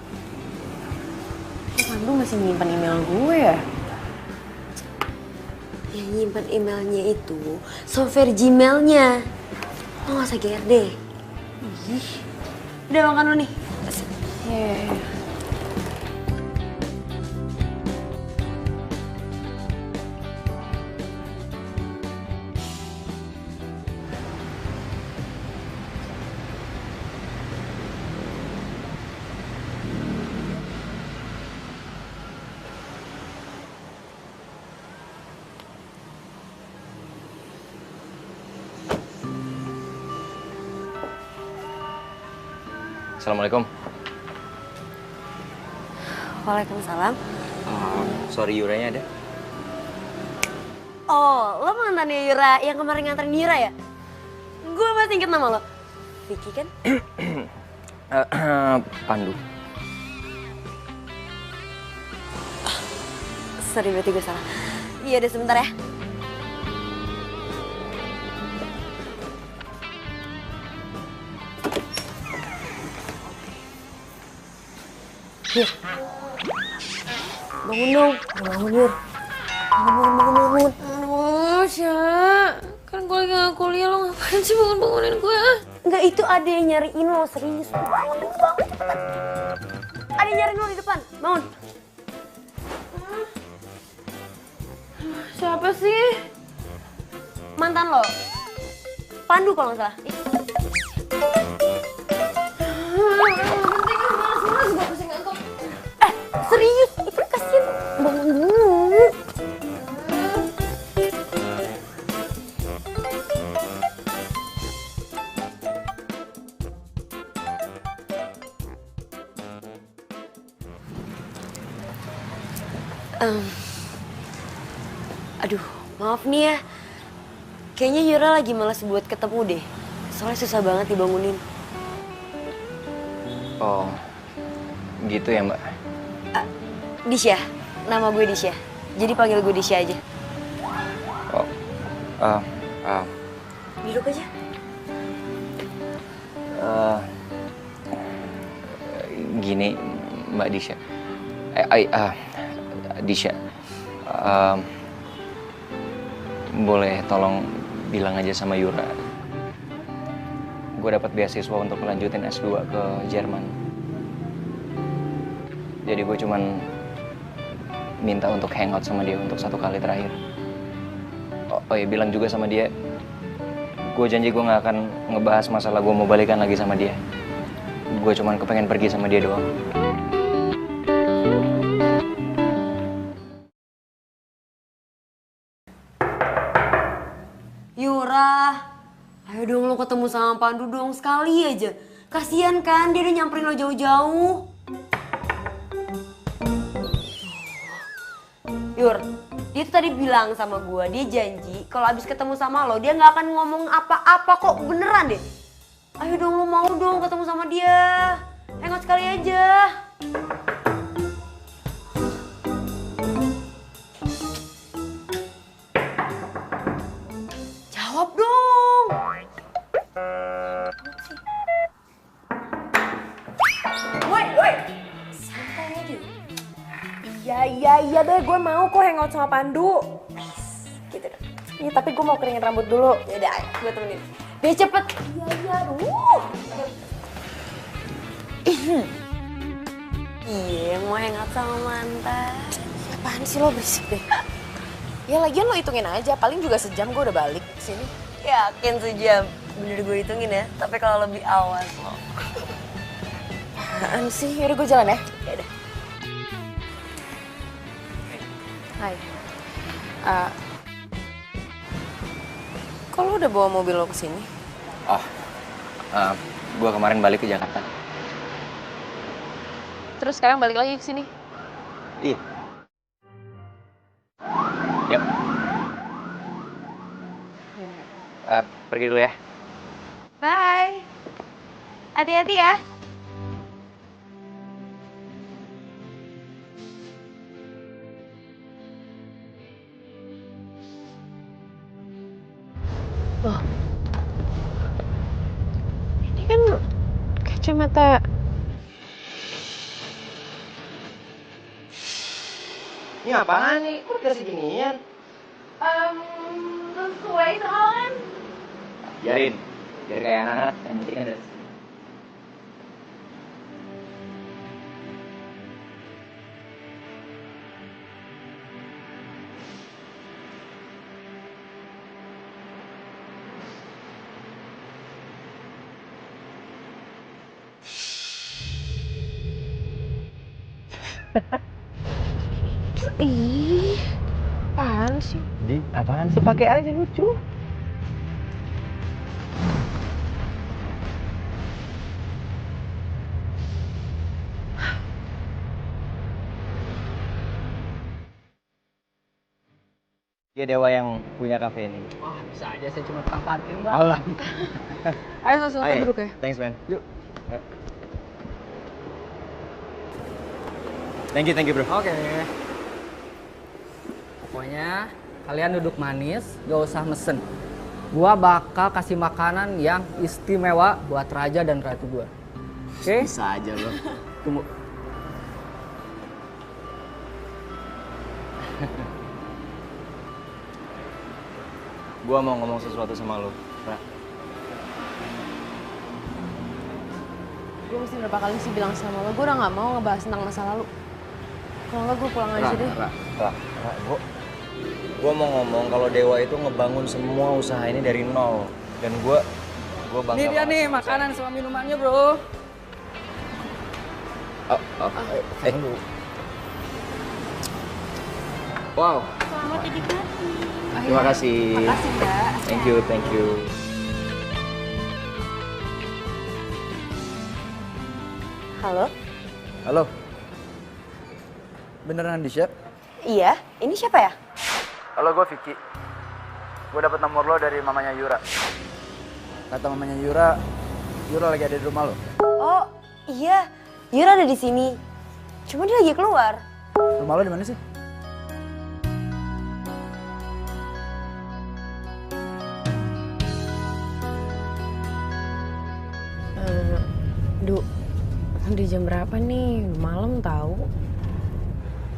B: Pandu masih nyimpan email gue ya?
G: Yang nyimpan emailnya itu software Gmailnya. Lo gak usah GR deh. Ih. Udah makan lo nih.
B: Yeah.
E: Assalamualaikum.
G: Waalaikumsalam.
E: Sorry Yuranya ada?
G: Oh, lo mantannya Yura yang kemarin nganterin Yura ya? Gue masih inget nama lo. Vicky kan?
E: Pandu.
G: Sorry, berarti gue salah. Iya, udah sebentar ya. Yur. Bangun dong. Bangun, Yur. Bangun.
B: Aduh, Sya. Kan gue lagi gak kuliah, lo ngapain sih bangun-bangunin gue?
G: Enggak, itu ada yang nyariin lo, serius. Bangun, cepetan. Ada yang nyariin lo di depan. Bangun.
B: Siapa sih?
G: Mantan lo. Pandu kalau nggak salah. Serius, itu kasihan. Bangun dulu. Aduh, maaf nih ya. Kayaknya Yura lagi malas buat ketemu deh. Soalnya susah banget dibangunin.
E: Oh, gitu ya Mbak?
G: Disha, nama gue Disha. Jadi panggil gue Disha aja.
E: Oh,
G: Duduk aja.
E: Gini Mbak Disha. Disha. Boleh tolong bilang aja sama Yura. Gue dapat beasiswa untuk melanjutin S2 ke Jerman. Jadi gue cuman minta untuk hangout sama dia untuk 1 kali terakhir. Oh ya, bilang juga sama dia, gue janji gue gak akan ngebahas masalah gue mau balikan lagi sama dia. Gue cuman kepengen pergi sama dia doang.
G: Yura, ayo dong lo ketemu sama Pandu dong sekali aja. Kasian kan, dia udah nyamperin lo jauh-jauh. Yur, dia tuh tadi bilang sama gue, dia janji kalau abis ketemu sama lo, dia nggak akan ngomong apa-apa kok, beneran deh. Ayo dong, lo mau dong ketemu sama dia. Hangout sekali aja. Jawab dong. Woi. Santai aja.
B: Iya deh, gue mau kok hangout sama Pandu.
G: Gitu dong.
B: Iya, tapi gue mau keringin rambut dulu.
G: Yaudah, ayo, gue temenin. Dia cepet.
B: Iya,
G: Iya, mau hangout sama mantan.
B: Apaan sih lo berisik deh? Ya lagian lo hitungin aja, paling juga sejam gue udah balik ke sini.
G: Yakin sejam. Bener gue hitungin ya, tapi kalau lebih awas lo.
B: Apaan sih? Yaudah gue jalan ya.
G: Yaudah.
B: Hai. Kok lo udah bawa mobil lo kesini?
E: Oh, gue kemarin balik ke Jakarta.
B: Terus sekarang balik lagi ke sini?
E: Iya. Yuk. Pergi dulu ya.
B: Bye. Hati-hati ya. Loh. Ini kan kacamata.
C: Ini apaan nih? Kok dikasih ginian?
B: Sesuai sama kan?
E: Biarin. Biar kayak anak-anak. Yang penting ada.
B: Ih, apaan sih?
C: Di, apaan sih? Pakai aja lucu. Dia dewa yang punya kafe ini.
F: Wah, bisa aja saya cuma tukang parkir, Mbak.
C: Alah.
B: Ayo langsung duduk ya.
C: Thanks, man. Yuk. Thank you, bro.
F: Oke. Pokoknya kalian duduk manis, gak usah mesen. Gua bakal kasih makanan yang istimewa buat raja dan ratu gua. Oke?
C: Bisa aja lo.
F: Tunggu.
C: Gua mau ngomong sesuatu sama lo.
B: Gue mesti berapa kali sih bilang sama lo, gue udah gak mau ngebahas tentang masa lalu. Kalau enggak gue pulang aja deh.
C: Gua mau ngomong kalau Dewa itu ngebangun semua usaha ini dari nol. Dan gua bangga.
F: Ini dia nih makanan sama minumannya, bro.
C: Wow.
B: Selamat menikmati.
C: Terima kasih.
B: Makasih, Mbak.
C: Thank you.
G: Halo?
F: Halo. Beneran Disha?
G: Iya, ini siapa ya?
F: Halo, gue Vicky.
C: gue dapet nomor lo dari mamanya Yura. Kata mamanya Yura lagi ada di rumah lo.
K: Oh iya, Yura ada di sini. Cuma dia lagi keluar.
C: Rumah lo di mana sih?
B: Duh, udah jam berapa nih? Malam tahu.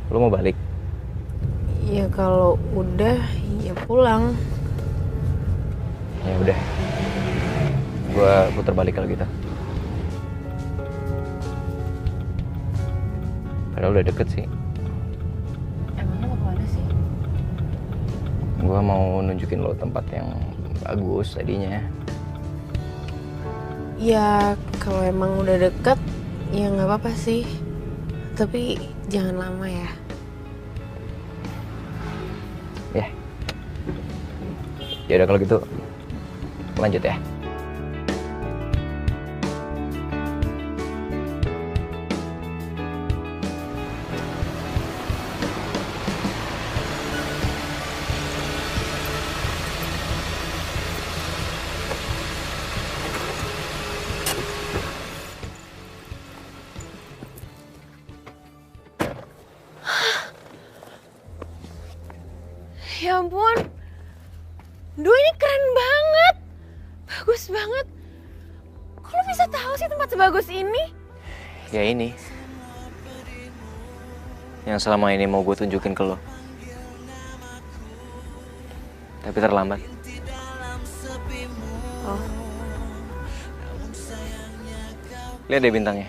E: Lo mau balik?
B: Ya kalau udah, ya pulang.
E: Ya udah. Gua putar balik kalau gitu. Padahal udah deket sih.
B: Emangnya mau kemana sih?
E: Gua mau nunjukin lo tempat yang bagus tadinya.
B: Ya kalau emang udah deket, ya nggak apa-apa sih. Tapi jangan lama ya.
E: Ya udah kalau gitu lanjut ya.
B: Ya ampun. Duh, ini keren banget. Bagus banget. Kok lo bisa tahu sih tempat sebagus ini?
E: Ya ini yang selama ini mau gue tunjukin ke lo. Tapi terlambat.
B: Oh.
E: Lihat deh bintangnya.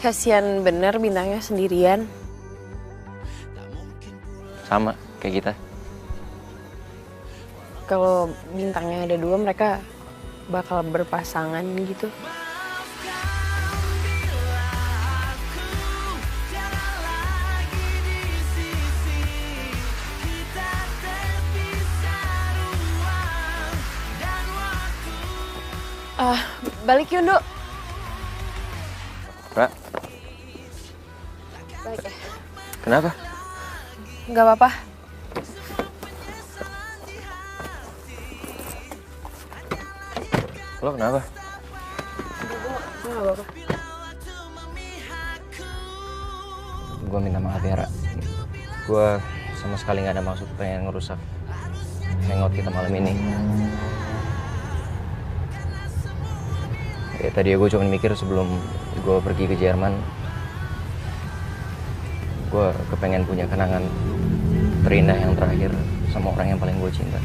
B: Kasian bener bintangnya sendirian.
E: Sama kayak kita.
B: Kalau bintangnya ada dua, mereka bakal berpasangan gitu. Balik yuk, Nduk.
E: Ra,
B: Balik ya.
E: kenapa?
B: Nggak apa-apa.
E: Lo kenapa?
B: Nggak apa-apa.
E: Gue minta maaf ya, Ra. Gue sama sekali gak ada maksud pengen ngerusak hangout kita malam ini. Ya tadi gue cuma mikir sebelum gue pergi ke Jerman, gue kepengen punya kenangan terindah yang terakhir sama orang yang paling gue cinta.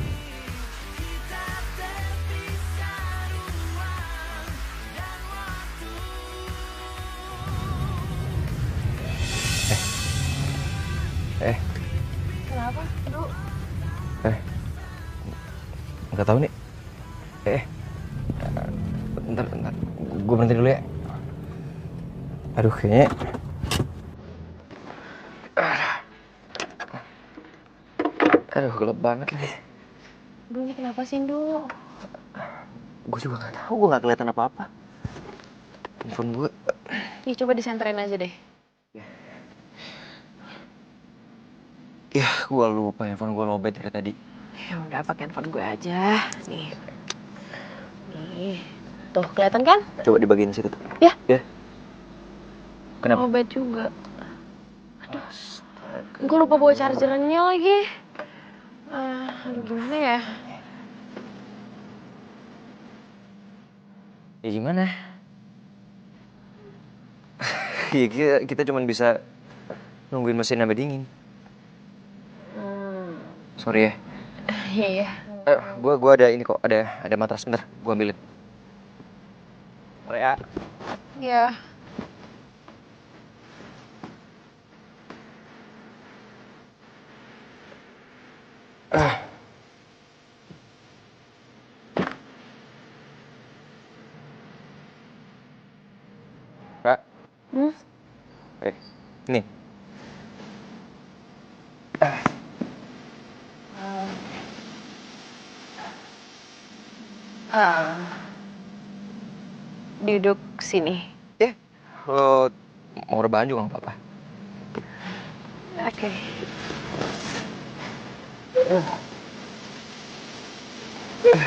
B: Kenapa, Nduk?
E: Nggak tahu nih. Bentar. Gue berhenti dulu ya. Aduh, kayaknya. Aduh, gelap banget nih.
B: Duh, ini kenapa sih, Nduk?
E: Gue juga nggak tahu. Gue nggak kelihatan apa-apa. Handphone gue.
B: Ih, coba disenterin aja deh.
E: Ya, gue lupa handphone gue lowbat dari tadi.
B: Ya udah, pakai handphone gue aja. Nih. Tuh, kelihatan kan?
E: Coba di bagian situ tuh.
B: Ya.
E: Kenapa?
B: Lowbat juga. Aduh. Gue lupa bawa chargernya lagi. Aduh, gimana ya?
E: Ya gimana? Ya kita cuma bisa nungguin mesin sampai dingin. Sorry ya.
B: Iya.
E: Gua ada ini kok, ada matras, bentar, gua ambilin. Sorry ya.
B: Iya.
E: Kak. Nih.
B: Duduk sini.
E: Lo mau rebahan juga nggak apa-apa.
B: Oke.
E: Ra.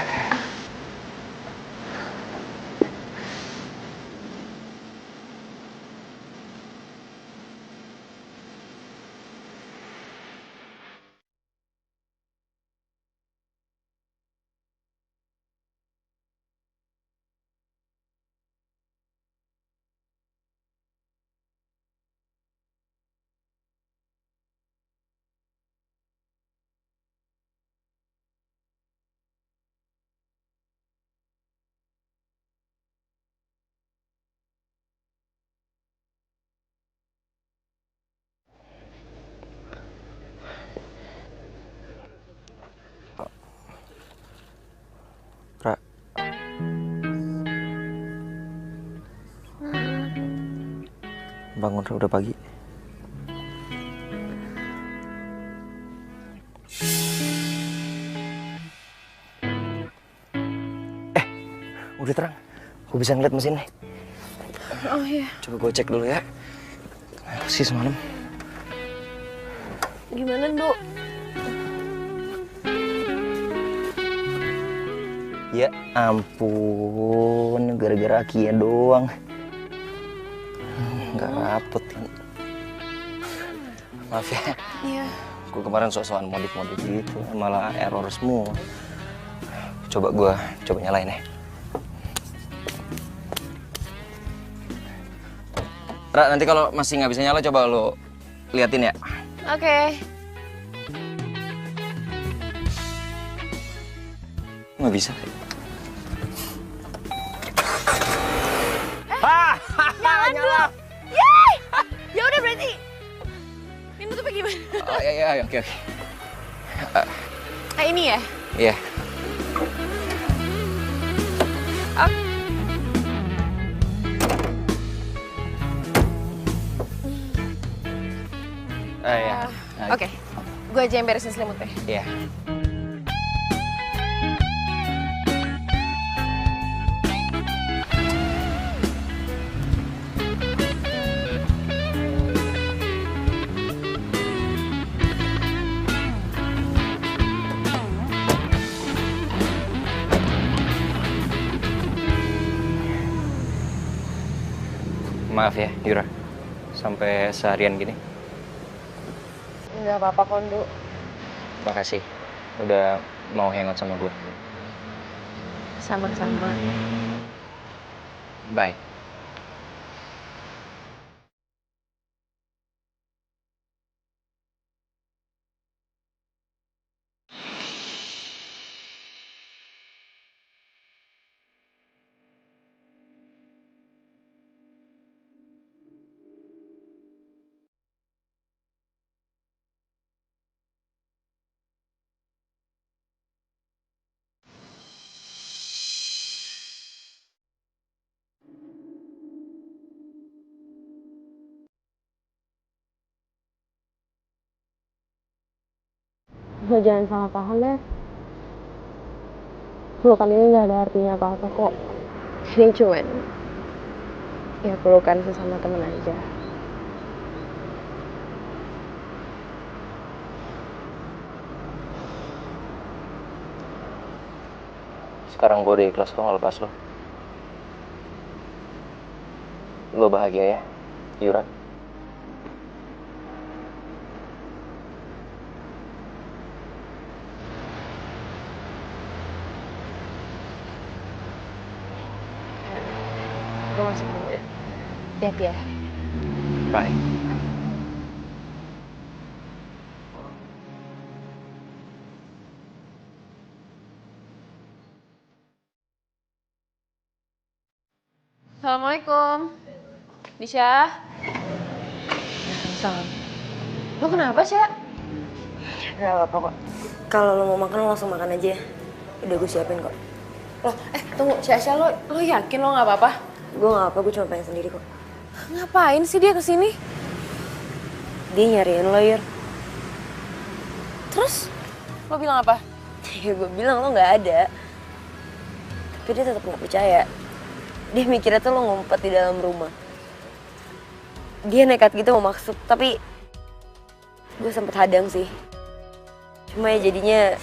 E: Bangun, udah pagi. Udah terang. Gue bisa ngeliat mesinnya.
G: Oh iya.
E: Coba gue cek dulu ya. Apa sih semalam?
G: Gimana, Dok?
E: Ya ampun, gara-gara Kia doang. Nggak rapet kan. Maaf ya.
G: Iya.
E: Gue kemarin sok-sokan modif-modif gitu, malah error semua. Coba nyalain ya. Ra, nanti kalau masih nggak bisa nyala, coba lo liatin ya.
G: Oke.
E: Nggak bisa.
G: Nyala. Yeay! Ya udah berarti. Ini nutupnya gimana?
E: Oh iya, oke.
G: Ini ya?
E: Iya. Iya.
G: Oke. Gue aja yang beresin selimutnya.
E: Iya. Maaf ya, Yura. Sampai seharian gini.
G: Nggak apa-apa, Kondo.
E: Makasih udah mau hangout sama gue.
G: Sama-sama.
E: Bye.
B: Lo jangan salah paham ya. Pelukan ini gak ada artinya apa-apa kok. Ini cuman ya pelukan sesama temen aja.
E: Sekarang gue udah ikhlas kok ngelepas lo. Lo bahagia ya, Yura?
B: Gue masuk dulu ya. Hati-hati ya.
E: Bye.
G: Assalamualaikum. Disha.
K: Salam.
G: Lo kenapa, Sya?
K: Gak apa-apa kok. Kalau lo mau makan, lo langsung makan aja ya. Udah gue siapin kok.
G: Loh, tunggu, Sya, lo yakin lo nggak apa-apa?
K: Gue gak apa, gue cuma pengen sendiri kok.
G: Ngapain sih dia kesini?
K: Dia nyariin lo, Yur.
G: Terus? Lo bilang apa?
K: Ya gue bilang lo gak ada. Tapi dia tetap gak percaya. Dia mikirnya tuh lo ngumpet di dalam rumah. Dia nekat gitu mau masuk, tapi gue sempet hadang sih. Cuma ya jadinya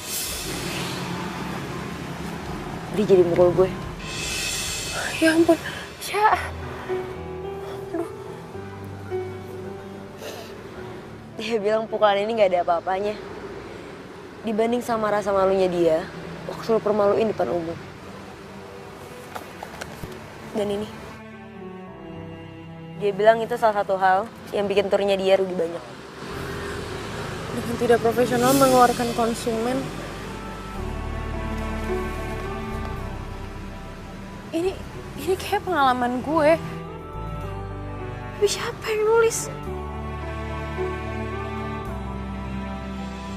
K: dia jadi mukul gue.
G: Ya ampun, Syah.
K: Dia bilang pukulan ini gak ada apa-apanya. Dibanding sama rasa malunya dia, waktu lu permaluin di depan umum. Dan ini, dia bilang itu salah satu hal yang bikin turnya dia rugi banyak.
G: Dengan tidak profesional mengeluarkan konsumen. Ini kayak pengalaman gue. Tapi siapa yang nulis?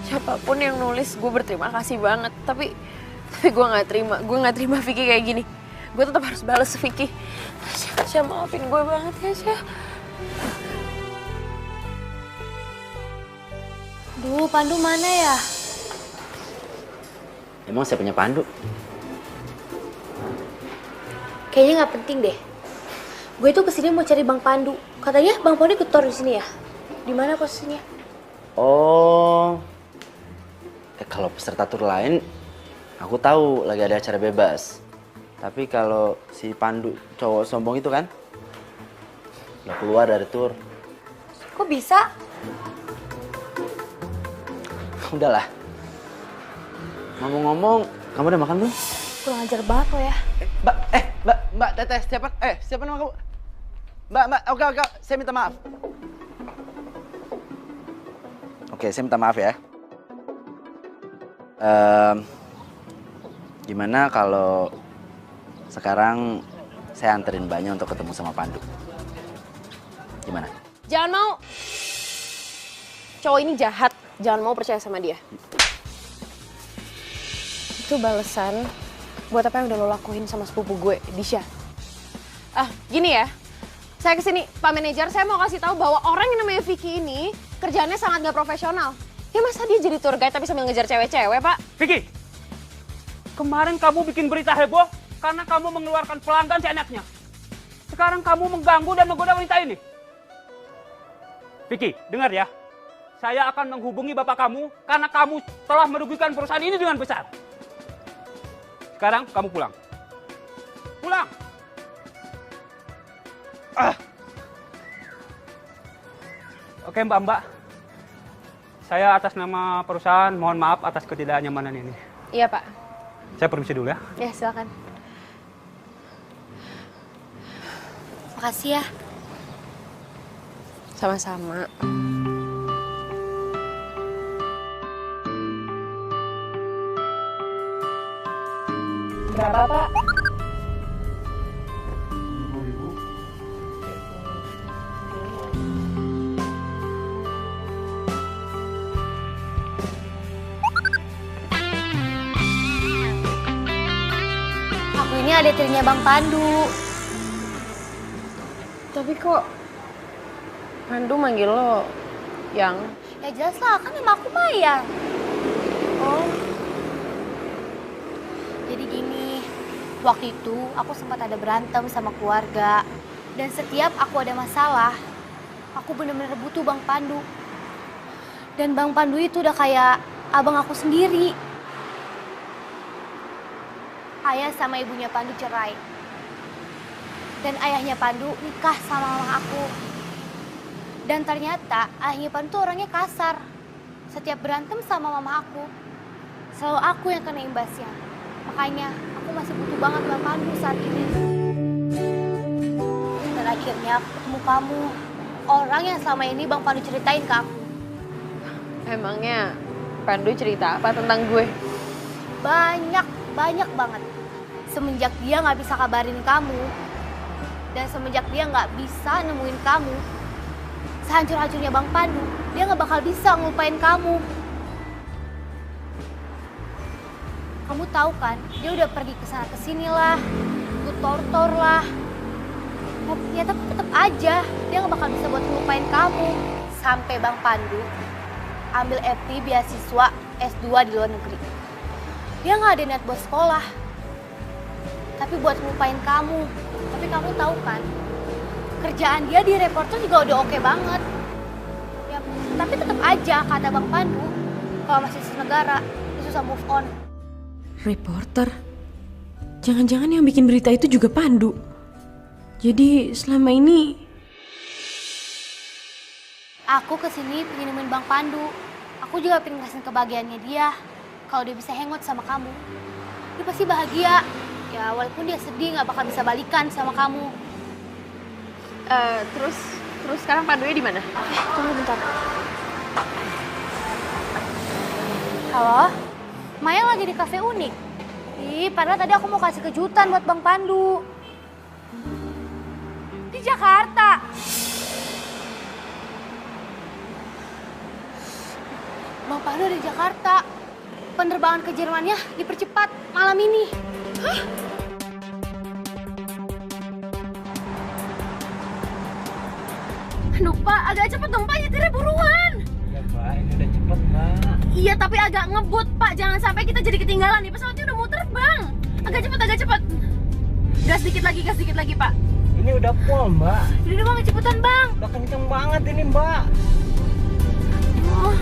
G: Siapapun yang nulis, gue berterima kasih banget. Tapi gue nggak terima. Gue nggak terima Vicky kayak gini. Gue tetap harus balas Vicky. Syah, maafin gue banget ya, Syah.
L: Duh, Pandu mana ya?
C: Emang saya punya Pandu?
L: Kayaknya nggak penting deh. Gue tuh kesini mau cari Bang Pandu. Katanya Bang Pandu ikut tour di sini ya? Di mana posisinya?
C: Oh, kalau peserta tur lain, aku tahu lagi ada acara bebas. Tapi kalau si Pandu cowok sombong itu kan, udah keluar dari tur.
L: Kok bisa?
C: Udahlah. Ngomong-ngomong, kamu udah makan belum?
L: Kurang ajar banget lo ya.
C: Mbak, Teteh, siapa nama kamu? Mbak, oke, saya minta maaf. Oke, saya minta maaf ya. Gimana kalau sekarang saya anterin Mbaknya untuk ketemu sama Pandu? Gimana?
G: Jangan mau. Cowok ini jahat. Jangan mau percaya sama dia. Itu balasan buat apa yang udah lo lakuin sama sepupu gue, Disha. Gini ya. Saya kesini, Pak Manajer, saya mau kasih tahu bahwa orang yang namanya Vicky ini kerjaannya sangat gak profesional. Ya masa dia jadi tour guide tapi sambil ngejar cewek-cewek, Pak?
F: Vicky, kemarin kamu bikin berita heboh karena kamu mengeluarkan pelanggan seenaknya. Sekarang kamu mengganggu dan menggoda wanita ini. Vicky, dengar ya. Saya akan menghubungi bapak kamu karena kamu telah merugikan perusahaan ini dengan besar. Sekarang kamu pulang. Pulang! Oke mbak. Saya atas nama perusahaan mohon maaf atas ketidaknyamanan ini.
G: Iya, Pak.
F: Saya permisi dulu ya.
G: Ya, silakan.
L: Makasih ya.
G: Sama-sama. Berapa, Pak?
L: Aku ini ada tirinya Bang Pandu.
G: Tapi kok Pandu manggil lo yang?
L: Ya jelas lah, kan nama aku Maya.
G: Oh.
L: Jadi gini, waktu itu aku sempat ada berantem sama keluarga. Dan setiap aku ada masalah, aku bener-bener butuh Bang Pandu. Dan Bang Pandu itu udah kayak abang aku sendiri. Ayah sama ibunya Pandu cerai. Dan ayahnya Pandu nikah sama mama aku. Dan ternyata ayahnya Pandu tuh orangnya kasar. Setiap berantem sama mama aku, selalu aku yang kena imbasnya. Makanya aku masih butuh banget Bang Pandu saat ini. Dan akhirnya aku ketemu kamu. Orang yang selama ini Bang Pandu ceritain ke aku.
G: Emangnya Pandu cerita apa tentang gue?
L: Banyak banget. Semenjak dia gak bisa kabarin kamu, dan semenjak dia gak bisa nemuin kamu, sehancur-hancurnya Bang Pandu, dia gak bakal bisa ngelupain kamu. Kamu tahu kan, dia udah pergi kesana kesini lah, ikut tortor lah. Ya tapi tetap aja, dia gak bakal bisa buat ngelupain kamu. Sampai Bang Pandu ambil FP beasiswa S2 di luar negeri. Dia gak ada niat buat sekolah, tapi buat ngelupain kamu. Tapi kamu tahu kan, kerjaan dia di reporter juga udah oke banget. Ya, tapi tetap aja kata Bang Pandu, kalau masih senegara, dia susah move on.
I: Reporter? Jangan-jangan yang bikin berita itu juga Pandu. Jadi selama ini
L: Aku kesini pengen nemuin Bang Pandu. Aku juga pengen ngasihin kebahagiaannya dia. Kalau dia bisa hangout sama kamu, dia pasti bahagia. Ya walaupun dia sedih nggak bakal bisa balikan sama kamu.
B: Terus sekarang Pandunya di mana?
L: Tunggu bentar. Halo? Maya lagi di kafe unik. Ih, padahal tadi aku mau kasih kejutan buat Bang Pandu. Di Jakarta. Bang Pandu ada di Jakarta. Penerbangan ke Jermannya dipercepat malam ini. Hah? Aduh Pak, agak cepet dong Pak, nyetirnya buruan.
C: Iya Pak, ini udah cepet Pak.
L: Iya tapi agak ngebut Pak, jangan sampai kita jadi ketinggalan nih, pesawatnya udah mau terbang. Agak cepet. Gas dikit lagi Pak.
C: Ini udah full Mbak.
L: Udah Bang, cepetan Bang.
C: Udah kenceng banget ini Mbak.
L: Oh.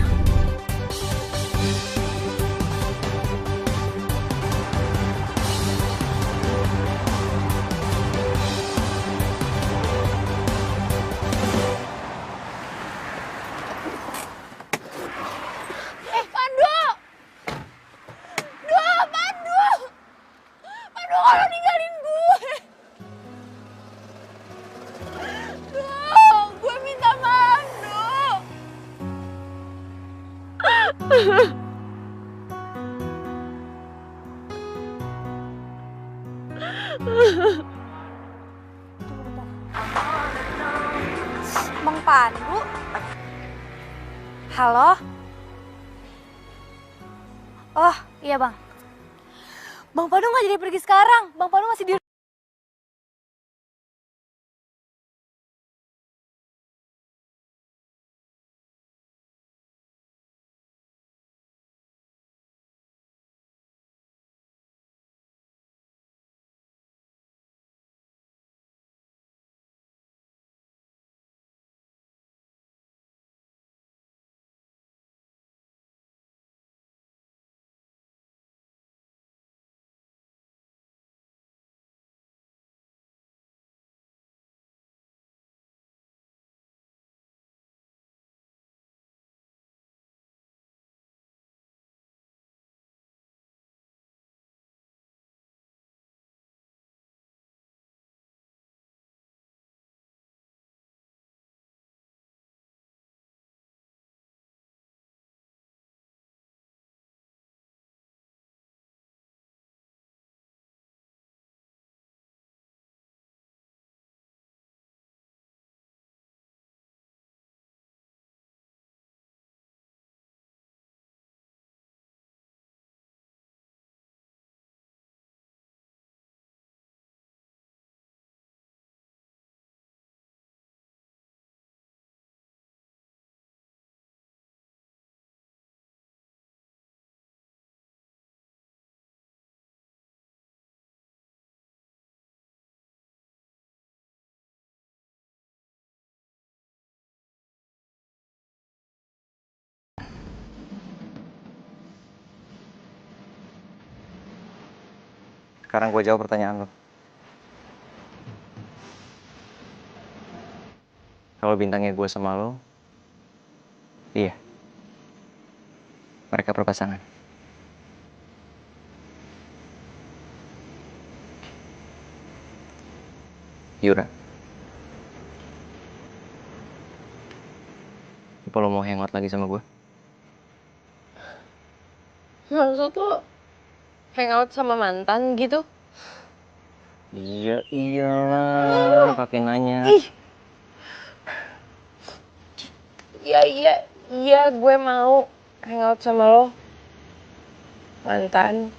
L: Bang Pandu? Halo? Oh, iya Bang. Bang Pandu nggak jadi pergi sekarang. Bang Pandu masih di...
E: Sekarang gue jawab pertanyaan lo. Kalau bintangnya gue sama lo, iya, mereka berpasangan. Yura, apa lo mau hangout lagi sama gue?
B: Maksud lo hangout sama mantan gitu?
E: Iya, iyalah, pakai nanya.
B: Ih. Iya, gue mau hangout sama lo. Mantan.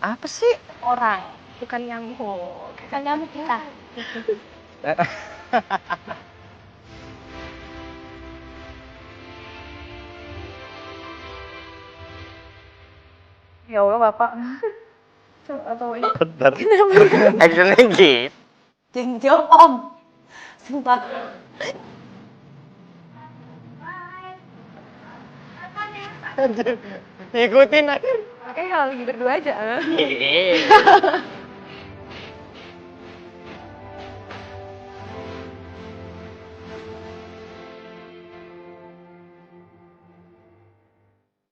G: Apa sih?
B: Orang. bukan nyamuk.
L: Bukan nyamuk kita.
B: Ya Allah bapak. Atau ini.
C: Actionnya gitu.
L: Jangan jawab om. Sumpah.
C: Ikutin aja.
B: Kayak lagi berdua aja.